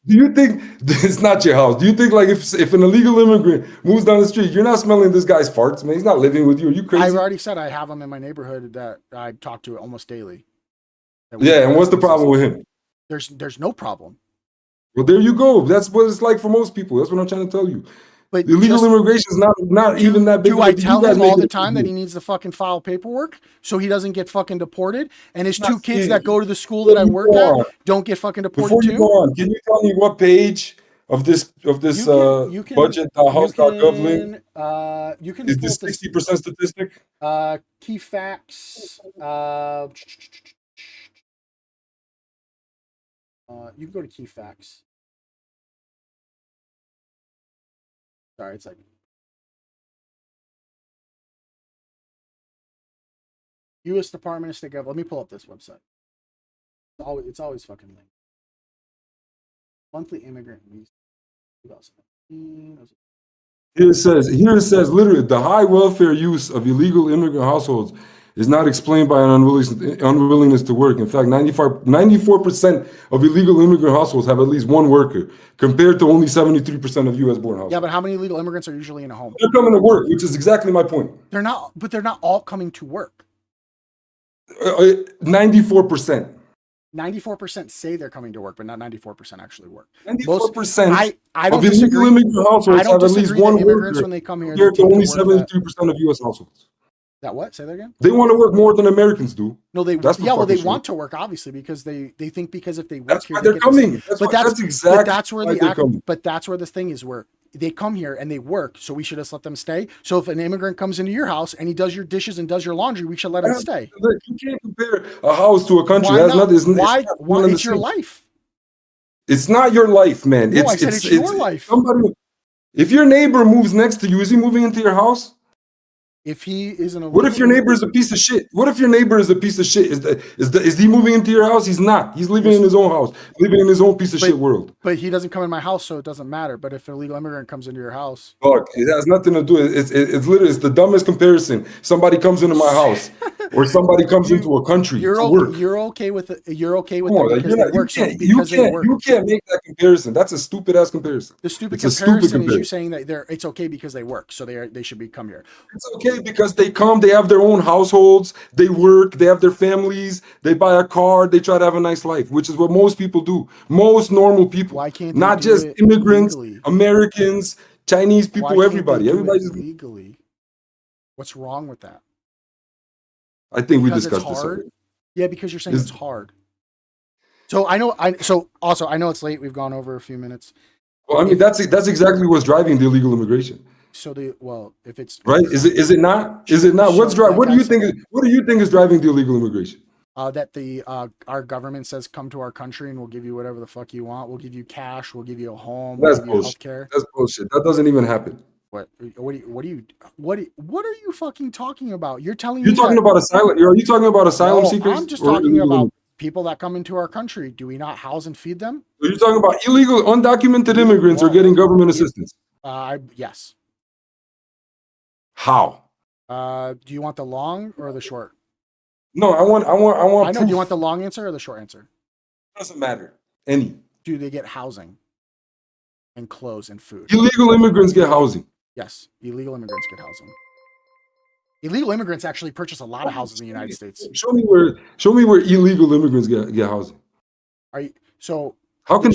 Do you think it's not your house? Do you think like if an illegal immigrant moves down the street, you're not smelling this guy's farts, man? He's not living with you. Are you crazy? I've already said I have him in my neighborhood that I talk to almost daily. Yeah, and what's the problem with him? There's no problem. Well, there you go. That's what it's like for most people. That's what I'm trying to tell you. But illegal immigration is not even that big. Do I tell him all the time that he needs to fucking file paperwork so he doesn't get fucking deported? And his 2 kids that go to the school that I work at don't get fucking deported too? Before you go on, can you tell me what page of this You can budget.house.gov link you can is pull this up this 60% statistic? key facts. You can go to key facts. Sorry, it's like U.S. Department of State Gov. Let me pull up this website. It's always fucking linked. Monthly immigrant visa 2019. Here it says literally the high welfare use of illegal immigrant households is not explained by an unwillingness to work. In fact, 94% of illegal immigrant households have at least one worker, compared to only 73% of U.S. born households. Yeah, but how many illegal immigrants are usually in a home? They're coming to work, which is exactly my point. They're not all coming to work. 94%. 94% say they're coming to work, but not 94% actually work. 94% I don't of illegal disagree. immigrant households I don't have at least disagree one that immigrants worker, when they come here, compared to they take only the work 73% of U.S. households. that what? Say that again? They want to work more than Americans do. No, they That's yeah, well, they sure. want to work obviously because they think because if they work That's here, why they're coming. That's exactly but that's where why they're coming. but that's where this thing is where they come here and they work, so we should just let them stay. So if an immigrant comes into your house and he does your dishes and does your laundry, we should let him stay. Look, you can't compare a house to a country. Why That's not? Why? It's your life. It's not your life, man. No, I said it's your life. If your neighbor moves next to you, is he moving into your house? If he is an What if your neighbor is a piece of shit? What if your neighbor is a piece of shit? Is he moving into your house? He's not. He's living in his own house, living in his own piece of shit world. But he doesn't come in my house, so it doesn't matter. But if an illegal immigrant comes into your house, look, it has nothing to do. It's literally the dumbest comparison. Somebody comes into my house, or somebody comes into a country to work. You're okay with it. You're okay with it because they work. You can't make that comparison. That's a stupid ass comparison. The stupid comparison is you saying that it's okay because they work, so they should come here. It's okay because they come. They have their own households. They work. They have their families. They buy a car. They try to have a nice life, which is what most people do. Most normal people. Why can't not just immigrants, legally? Americans, Chinese people, everybody. Everybody's legally. What's wrong with that? I think we discussed this already. Yeah, because you're saying it's hard. So I know it's late. We've gone over a few minutes. Well, I mean that's exactly what's driving the illegal immigration. So if it's right, is it not? What's driving? What do you think is driving the illegal immigration? That our government says come to our country and we'll give you whatever the fuck you want. We'll give you cash. We'll give you a home. That's we'll give bullshit. You healthcare. That's bullshit. That doesn't even happen. What are you fucking talking about? You're telling me you're talking about asylum. Are you talking about asylum seekers? I'm just talking about people that come into our country. Do we not house and feed them? So you're talking about illegal, undocumented immigrants are getting government assistance. Yes. How? Do you want the long or the short? No, I want. I know. Do you want the long answer or the short answer? Doesn't matter. Any. Do they get housing and clothes and food? Illegal immigrants get housing. Yes, illegal immigrants get housing. Illegal immigrants actually purchase a lot of houses in the United States. Show me where illegal immigrants get housing. How can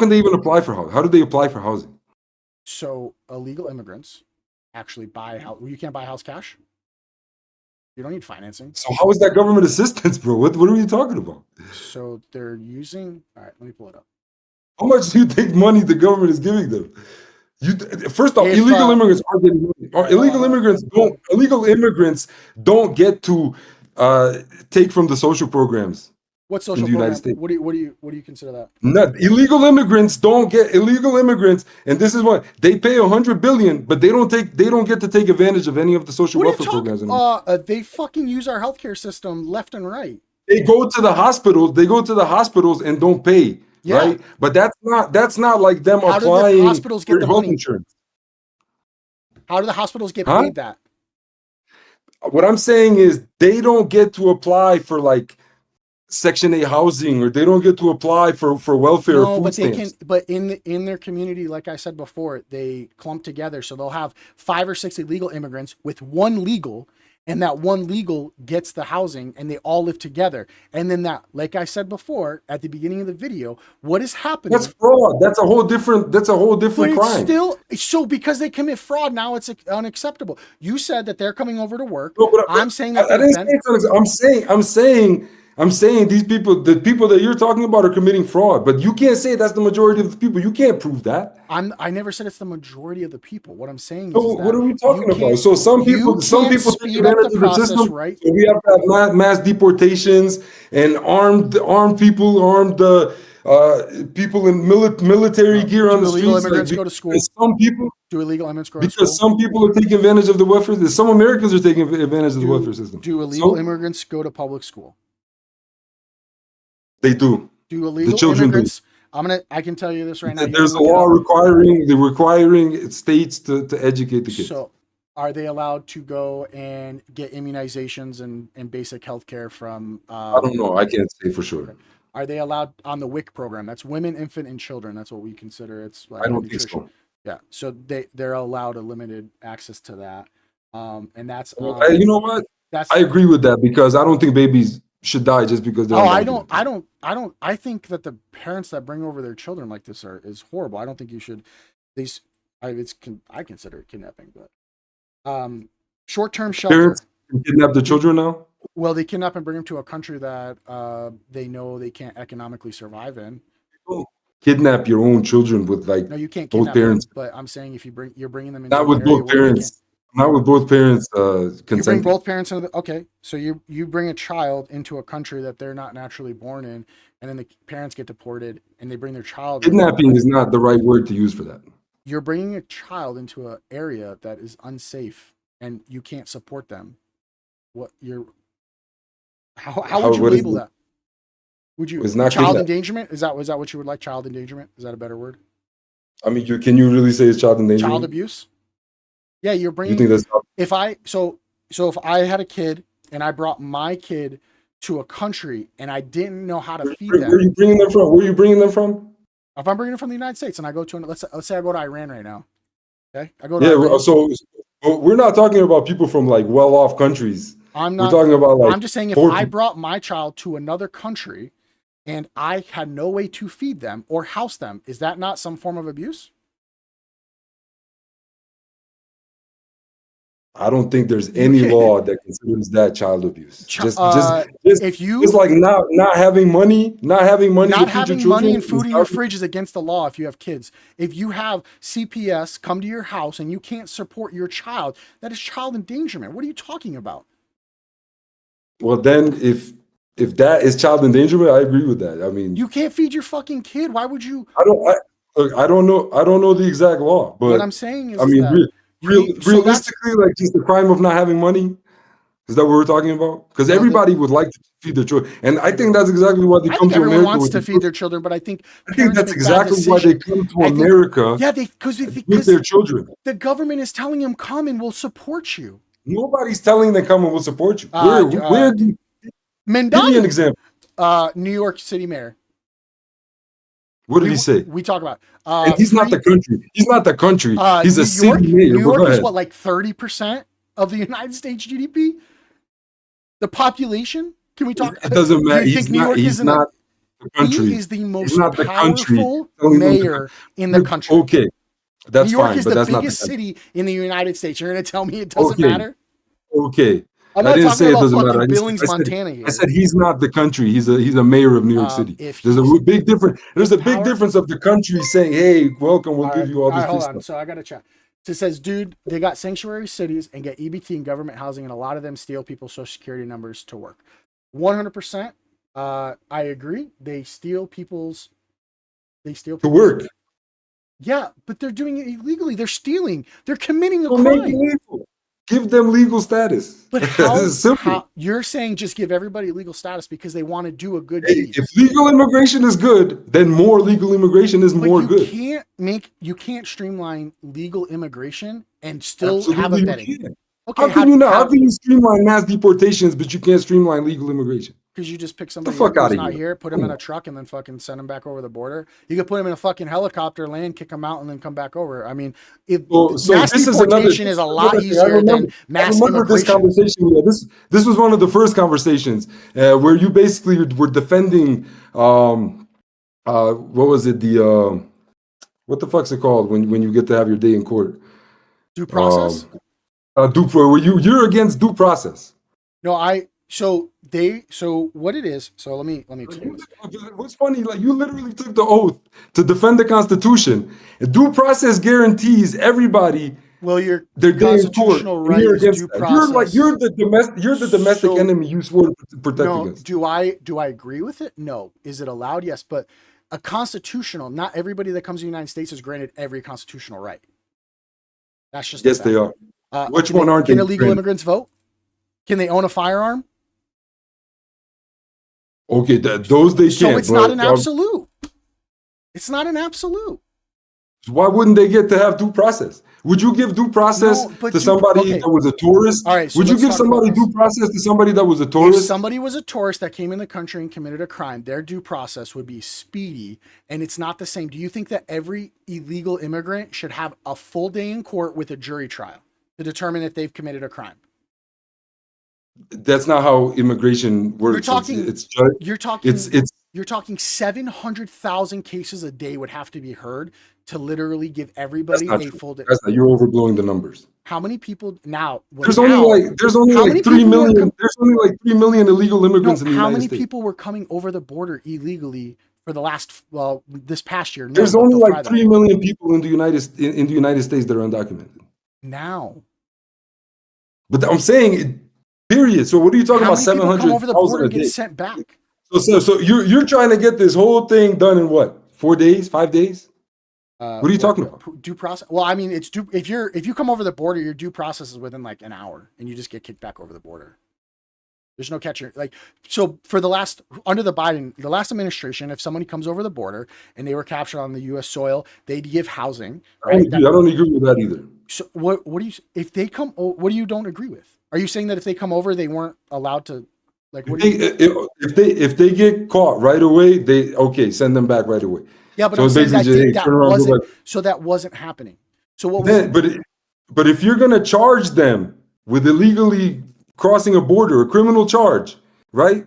they even apply for housing? How do they apply for housing? So illegal immigrants actually buy house. You can't buy house cash. You don't need financing. So how is that government assistance, bro? What are you talking about? So they're using. All right, let me pull it up. How much do you think money the government is giving them? First off, illegal immigrants are getting money. Or illegal immigrants don't get to take from the social programs. What social in the program? United States. What do you consider that? Illegal immigrants don't get and this is what they pay $100 billion, but they don't get to take advantage of any of the social welfare programs anymore. They fucking use our healthcare system left and right. They go to the hospitals and don't pay. Yeah. Right, but that's not like them applying for health insurance. How do the hospitals get paid that? What I'm saying is they don't get to apply for like Section 8 housing, or they don't get to apply for welfare or food stamps. But in their community, like I said before, they clump together, so they'll have 5 or 6 illegal immigrants with one legal. And that one legal gets the housing and they all live together. And then that, like I said before, at the beginning of the video, what is happening? That's fraud. That's a whole different crime. So because they commit fraud, now it's unacceptable. You said that they're coming over to work. No, I'm saying that I'm saying I'm saying these people, the people that you're talking about, are committing fraud. But you can't say that's the majority of the people. You can't prove that. I never said it's the majority of the people. What I'm saying So is what that are we talking about? So you some can't people take speed up the advantage of the process, system. right? So we have to have mass deportations and armed people, people in military gear on Do the illegal streets, like immigrants go to school? Do illegal immigrants go to because school? some people are taking advantage of the welfare. Some Americans are taking advantage of the welfare system. Do illegal So immigrants go to public school? they do. Do The illegal children do. immigrants? I can tell you this right now. You There's can a look it law up. requiring states to educate the kids. So, are they allowed to go and get immunizations and basic health care from? I don't know. I can't say for sure. Okay. Are they allowed on the WIC program? That's women, infant, and children. That's what we consider. It's like I don't think nutrition. so. Yeah. So they're allowed a limited access to that. And that's You know what? that's I agree with that because I don't think babies should die just because they're oh undocumented. I think that the parents that bring over their children like this is horrible. I don't think you should these I consider it kidnapping, but short-term shelter. Parents can kidnap the children now. Well, they kidnap and bring them to a country that they know they can't economically survive in. Don't kidnap your own children with like No, you can't both kidnap them, parents. but I'm saying if you're bringing them into Not an with area both where they can't. parents. Not with both parents You bring consenting. both parents into okay, so you bring a child into a country that they're not naturally born in, and then the parents get deported, and they bring their child. Kidnapping is not the right word to use for that. You're bringing a child into an area that is unsafe, and you can't support them. What you're how would you what is label it? that? Would you It's not child kidnapping. endangerment? Is that what you would like? Child endangerment? Is that a better word? I mean, can you really say it's child Child endangerment? abuse? Yeah, you're You bringing. think that's If I if I had a kid and I brought my kid to a country and I didn't know how to feed where are them, you bringing them from? Where are you bringing them from? if I'm bringing them from the United States and I go to let's say I go to Iran right now, okay, I go to Yeah, Iran. so we're not talking about people from like well-off countries. I'm We're not. talking about like I'm just saying if poor I people. brought my child to another country and I had no way to feed them or house them, is that not some form of abuse? I don't think there's You any can law that considers that child abuse. ch- Just if just like not having money to not feed your having money children. and food in your fridge is against the law if you have kids. If you have CPS come to your house and you can't support your child, that is child endangerment. What are you talking about? Well, then if that is child endangerment, I agree with that. I mean, You can't feed your fucking kid. Why would you? look, I don't know the exact law, What but I'm saying I is mean, that you need. So that's realistically, like just the crime of not having money. Is that what we're talking about? Because no. everybody would like to feed their children, and I think Everyone. that's exactly why they I come think to everyone America wants with to the feed their children, but I think I think parents that's make bad exactly why they decisions. come to I think, America yeah, with their children. the government is telling them come and we'll support you. Nobody's telling them come and we'll support you. Uh, Where give me an Mendon, example. New York City mayor. What did he say? We talk about And he's not the country. He's not the country. He's a city mayor. New But go York is ahead. what, like 30% of the United States GDP? The population? Can we talk? It doesn't Do matter. you think New York He's isn't a not the country. he is the He's most not the country powerful telling them to mayor in the country. Okay, that's New York fine, is but the that's not the biggest country. city in the United States. You're going to tell me it doesn't Okay, matter? okay. I'm I not didn't talking say it about doesn't matter. fucking I Billings, said, Montana here. I said he's not the country. He's a mayor of New York City. If There's a he's big difference. There's a big power- difference of the country saying, "Hey, welcome. We'll all give right, you all this free hold on. stuff." So I got to check. So it says, dude, they got sanctuary cities and get EBT and government housing, and a lot of them steal people's social security numbers to work. 100%. I agree. They steal people's. To work. Yeah, but they're doing it illegally. They're stealing. They're committing a So make it crime. legal. Give them legal status. But It's simple. how you're saying just give everybody legal status because they want to do a good Hey, deed. if legal immigration is good, then more legal immigration is But more you good. can't streamline legal immigration and still Absolutely, have a you vetting. can. Okay, How can you streamline mass deportations, but you can't streamline legal immigration? Because you just pick Get the somebody fuck up who's out of not here. here, put him in a truck, and then fucking send him back over the border. You could put him in a fucking helicopter, land, kick him out, and then come back over. I mean, So mass this is another. deportation is a lot easier than I mass remember this immigration. conversation. Yeah, this was one of the first conversations where you basically were defending. What was it? What the fuck's it called when you get to have your day in court? Due process? Where you're against due process. No, So what it is, so let me explain this. What's funny, like you literally took the oath to defend the Constitution. Due process guarantees everybody Well, your their day in court, constitutional and right you're is against due that. You're like process. you're the domestic So enemy you swore to protect no, against. do I agree with it? No. Is it allowed? Yes, but a constitutional, not everybody that comes to the United States is granted every constitutional right. That's just a Yes, they fact. are. Which one aren't Can they? illegal immigrants vote? Can they own a firearm? Okay, those they So can't. it's not But an absolute. It's not an absolute. why wouldn't they get to have due process? Would you give due process No, but to somebody okay. that was a tourist? All right, so Would you let's give talk about somebody this. due process to somebody that was a If tourist? somebody was a tourist that came in the country and committed a crime, their due process would be speedy, and it's not the same. Do you think that every illegal immigrant should have a full day in court with a jury trial to determine if they've committed a crime? That's not how immigration You're works. talking, It's just you're it's talking, it's you're talking 700,000 cases a day would have to be heard to literally give that's everybody not a true. full day. That's not, you're overblowing the numbers. How many people now? Well, There's only now, like there's only how like many 3 people were million there's only like 3 million illegal no? immigrants in the How United many States. people were coming over the border illegally for the last this past year? No, There's but only they'll like fry them 3 million people in the United States that are undocumented. now. But I'm saying period. So what are you talking How about many people come over the 700,000 border a and get day? sent back? So you're trying to get this whole thing done in what? 4 days, 5 days? What are you talking about? Due process? Well, I mean, it's due if you come over the border, your due process is within like an hour, and you just get kicked back over the border. There's no catching. Like, so for the last under the last administration, if somebody comes over the border and they were captured on the U.S. soil, they'd give housing, right? I don't agree with that either. So what do you if they come? What do you don't agree with? Are you saying that if they come over, they weren't allowed to? Like, what do you? If they get caught right away, they okay, send them back right away. Yeah, but So I'm it's saying basically just hey, that turn around, go wasn't back. so that wasn't happening. So what was Then, but if you're gonna charge them with illegally crossing a border, a criminal charge, right?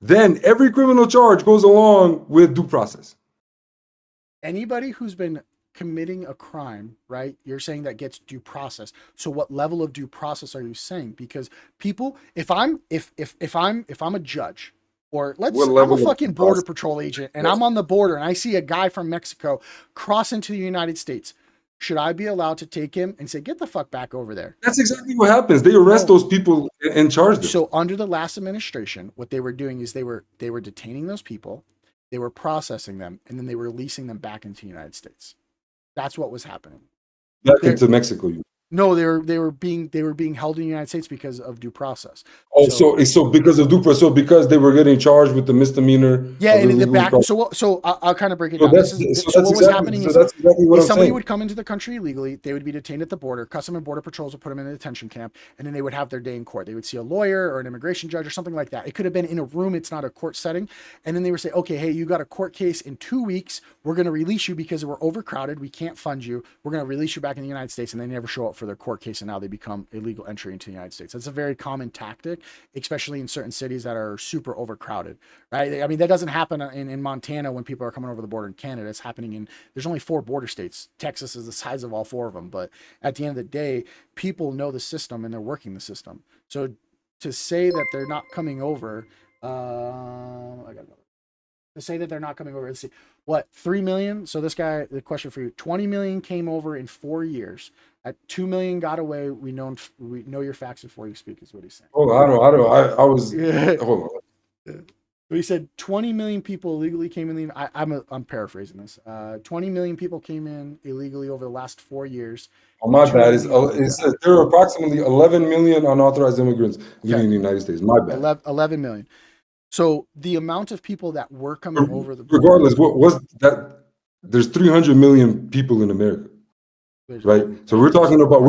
Then every criminal charge goes along with due process. anybody who's been committing a crime, right? You're saying that gets due process. So what level of due process are you saying? Because people, if I'm a judge, or What I'm a level of fucking due border process? patrol agent and Yes. I'm on the border and I see a guy from Mexico cross into the United States, should I be allowed to take him and say, get the fuck back over there? That's exactly what happens. They arrest No. those people and charge them. So under the last administration, what they were doing is they were detaining those people, they were processing them, and then they were releasing them back into the United States. That's what was happening. Back They're- into Mexico. No, they were being held in the United States because of due process. Oh, so because of due process, so because they were getting charged with the misdemeanor. Yeah, of and in the illegal back. crossing. So I'll kind of break it So down. that's So what was happening is that's exactly what if I'm somebody saying. would come into the country illegally, they would be detained at the border. Custom and Border Patrols would put them in a detention camp, and then they would have their day in court. They would see a lawyer or an immigration judge or something like that. It could have been in a room. It's not a court setting. And then they would say, okay, hey, you got a court case in 2 weeks. We're going to release you because we're overcrowded. We can't fund you. We're going to release you back in the United States. And they never show up for their court case, and now they become illegal entry into the United States. That's a very common tactic, especially in certain cities that are super overcrowded, right? I mean, that doesn't happen in Montana when people are coming over the border in Canada. It's happening there's only 4 border states. Texas is the size of all 4 of them. But at the end of the day, people know the system and they're working the system. So to say that they're not coming over, I got to say that they're not coming over. Let's see, what, 3 million? So this guy, the question for you, 20 million came over in 4 years. At 2 million got away. We know your facts before you speak, is what he's saying. Hold on, I was hold on. He said 20 million people illegally came in. I'm paraphrasing this. 20 million people came in illegally over the last 4 years. Oh, my bad. It 2 says there are approximately 11 million unauthorized immigrants living in the United States. My bad. 11 million. So the amount of people that were coming over the border, Regardless, what was that? There's 300 million people in America, right? So we're talking about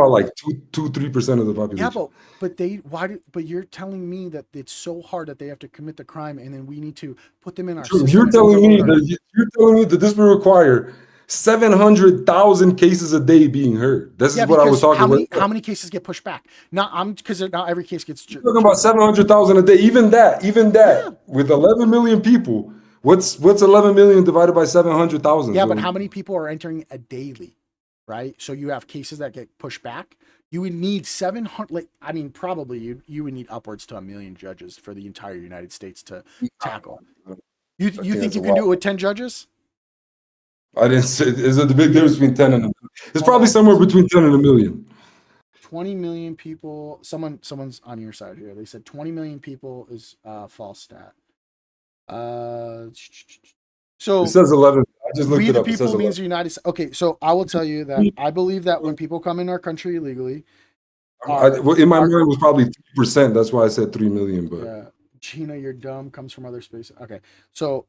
like 3% of the population. yeah, but you're telling me that it's so hard that they have to commit the crime, and then we need to put them in our system. You're telling me that this will require 700,000 cases a day being heard. This is what I was talking about. How many cases get pushed back? Because not every case gets. You're talking about 700,000 a day. Even that, with 11 million people, what's 11 million divided by 700,000? Yeah, but how many people are entering a daily, right? So you have cases that get pushed back. You would need 700. Like, I mean, probably you would need upwards to 1 million judges for the entire United States to tackle. You I you think that's a you can lot. do it with 10 judges? I didn't say. Is it the big difference between 10 and a million? It's Hold probably on. somewhere between 10 and a million. 20 million people. Someone's on your side here. They said 20 million people is false stat. It So says 11. I just looked we it the up. It says people 11. means the United States. Okay, so I will tell you that I believe that when people come in our country illegally, Well, in my mind, it was probably 3%. That's why I said 3 million. But yeah, Gina, you're dumb, comes from other spaces. Okay, so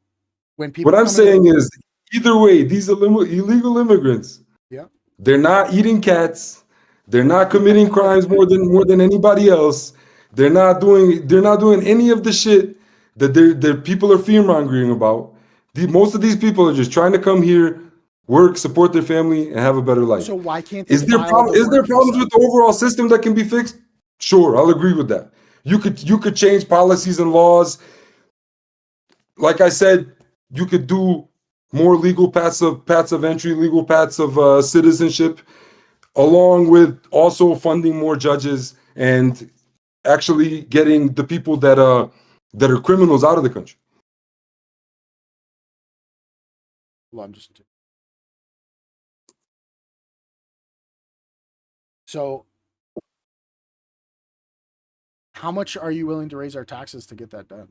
when what people I'm come in, saying is, either way, these illegal immigrants, yeah, they're not eating cats. They're not committing crimes more than anybody else. They're not doing any of the shit that their people are fear mongering about. Most of these people are just trying to come here, work, support their family, and have a better life. so why can't they Is there file the is there work problems visa? with the overall system that can be fixed? Sure, I'll agree with that. You could change policies and laws. Like I said, you could do more legal paths of entry, legal paths of citizenship, along with also funding more judges and actually getting the people that are criminals out of the country. Well, I'm just so. How much are you willing to raise our taxes to get that done?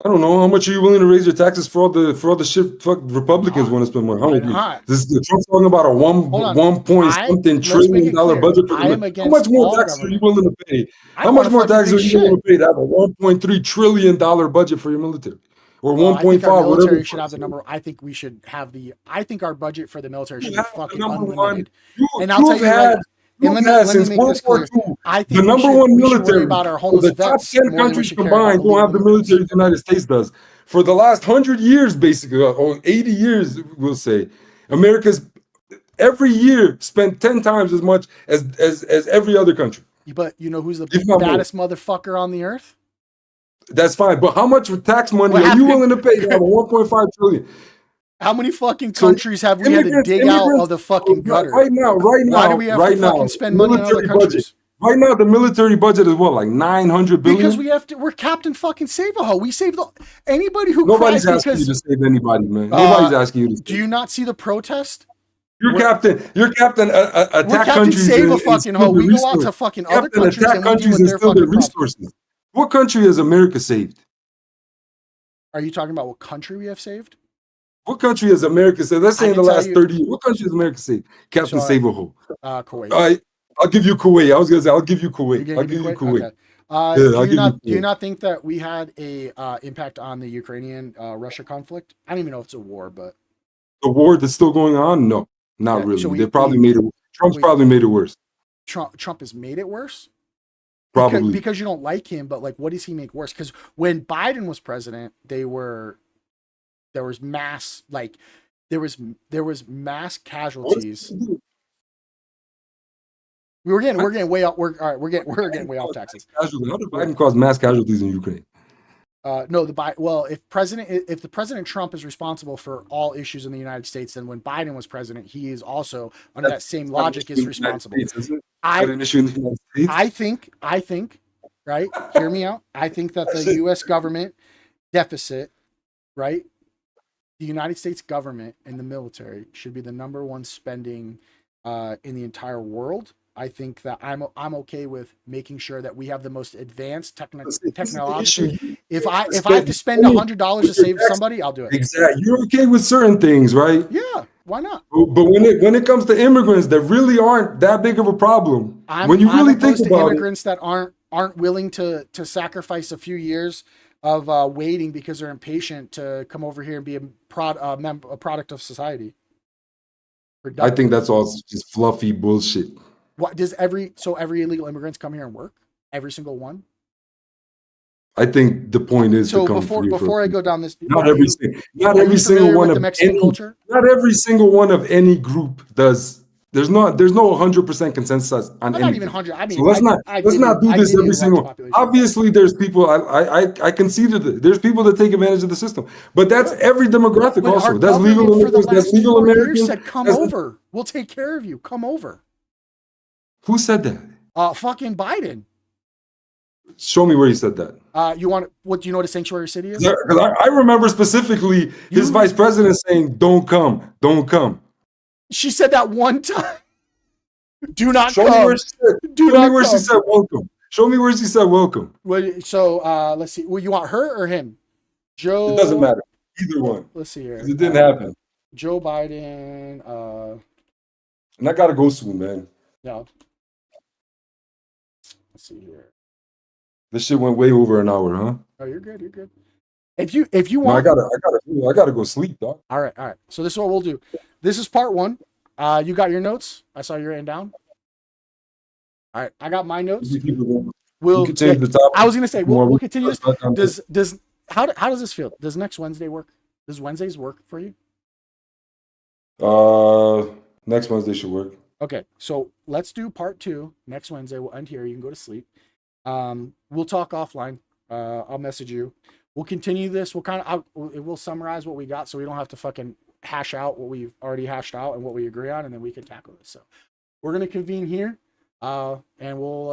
I don't know how much are you willing to raise your taxes for all the shit fuck Republicans Not. want to spend more. How Why much? not? This is Trump's talking about a Hold on. one point I something let's make trillion it dollar clear. budget for I am the. How much against more all taxes are you government. willing to pay? I How don't want much to more fucking taxes pay are you willing shit. to pay to have a 1.3 trillion dollar budget for your military, or Well, I think our 1.5, whatever? military should have the number. I think we should have the. I think our budget for the military You should be have the fucking number one. unlimited. You And I'll tell you've you right. had And you've had let me since make World this War clear. II I the think number one we should worry military about our of homeless the top vets 10 more than we countries should care about combined don't illegal have the military immigrants. the United States does. For the last 100 years, basically, or 80 years, we'll say, America's every year spent 10 times as much as every other country, But you know who's the if not more. baddest motherfucker on the earth? That's fine. But how much tax money What are you happened? willing to pay to have a 1.5 trillion? How many fucking So countries have we had to immigrants, dig out of immigrants, the fucking gutter? right now, Why do we have to right now, fucking the spend money on other military budget. countries? Right now, the military budget is what, like 900 Because billion? we have to. We're Captain fucking Save a Ho. We save the anybody who cries Nobody's asking you because. to save anybody, man. Nobody's asking you to Do save. you not see the protest? Your We're, captain, your captain we're attack Captain countries Save a and fucking Ho. steal their We go out to resources. fucking other Captain countries attack and we deal countries with and their steal their fucking problems. resources. What country has America saved? Are you talking about what country we have saved? What country has America saved? Let's say I in the can tell last you. 30 years. What country has America saved? Captain So, Save-A-Ho. Kuwait. All right, I'll give you Kuwait. I was gonna say I'll give you You're Kuwait. gonna I'll give me give you Kuwait? Kuwait. Okay. Yeah, I'll give you Do you Kuwait. not think that we had a impact on the Ukrainian Russia conflict? I don't even know if it's a war, but The war that's still going on? No, not yeah. really. So They probably made it. Trump's we probably made it worse. Trump has made it worse Probably. because you don't like him. But like, what does he make worse? Because when Biden was president, there was mass casualties. We're getting way off. We're getting way off taxes. How did Biden cause mass casualties in Ukraine? No, if the President Trump is responsible for all issues in the United States, then when Biden was president, he is also under that same logic is responsible. An issue in the United States? I think, right? Hear me out. I think that the U.S. government deficit, right? The United States government and the military should be the number one spending in the entire world. I think that I'm okay with making sure that we have the most advanced technologically. If I have to spend $100 to save somebody, I'll do it. Exactly. You're okay with certain things, right? Yeah, why not? But when it comes to immigrants that really aren't that big of a problem, when you really think to about immigrants that aren't willing to sacrifice a few years of waiting because they're impatient to come over here and be a product of society. I think that's all just fluffy bullshit. What does every illegal immigrants come here and work? Every single one? I think the point is to come before I go down this. Not every single one of the Mexican any, culture. Not every single one of any group does there's no 100% consensus on But not even anything. 100. I So mean, let's not do I this give you every a large single. population. Obviously, there's people. I conceded that there's people that take advantage of the system, but that's every demographic. When our Also, that's legal government for the immigrants. That's last legal 4 years Americans. said, come That's, over. We'll take care of you. Come over. who said that? Fucking Biden. Show me where he said that. You want what? Do you know what a sanctuary city is? Because I remember specifically his vice president saying, "Don't come, don't come." She said that one time. Do not Show come. me where she said. Do Show me not where come. she said welcome. Show me where she said welcome. So let's see. Well, you want her or him? Joe. It doesn't matter. Either one. Let's see here. It didn't happen. Joe Biden. And I gotta go soon, man. No. Let's see here. This shit went way over an hour, huh? Oh, you're good. You're good. If you No, want, I gotta go sleep, dog. All right. So this is what we'll do. This is part 1. You got your notes? I saw you written down. All right, I got my notes. We'll change the topic. I was gonna say we'll continue this. Does How does this feel? Does next Wednesday work? Does Wednesdays work for you? Next Wednesday should work. Okay, so let's do part 2 next Wednesday. We'll end here. You can go to sleep. We'll talk offline. I'll message you. We'll continue this. We'll summarize what we got, so we don't have to fucking hash out what we've already hashed out and what we agree on, and then we can tackle this. So we're gonna convene here, and we'll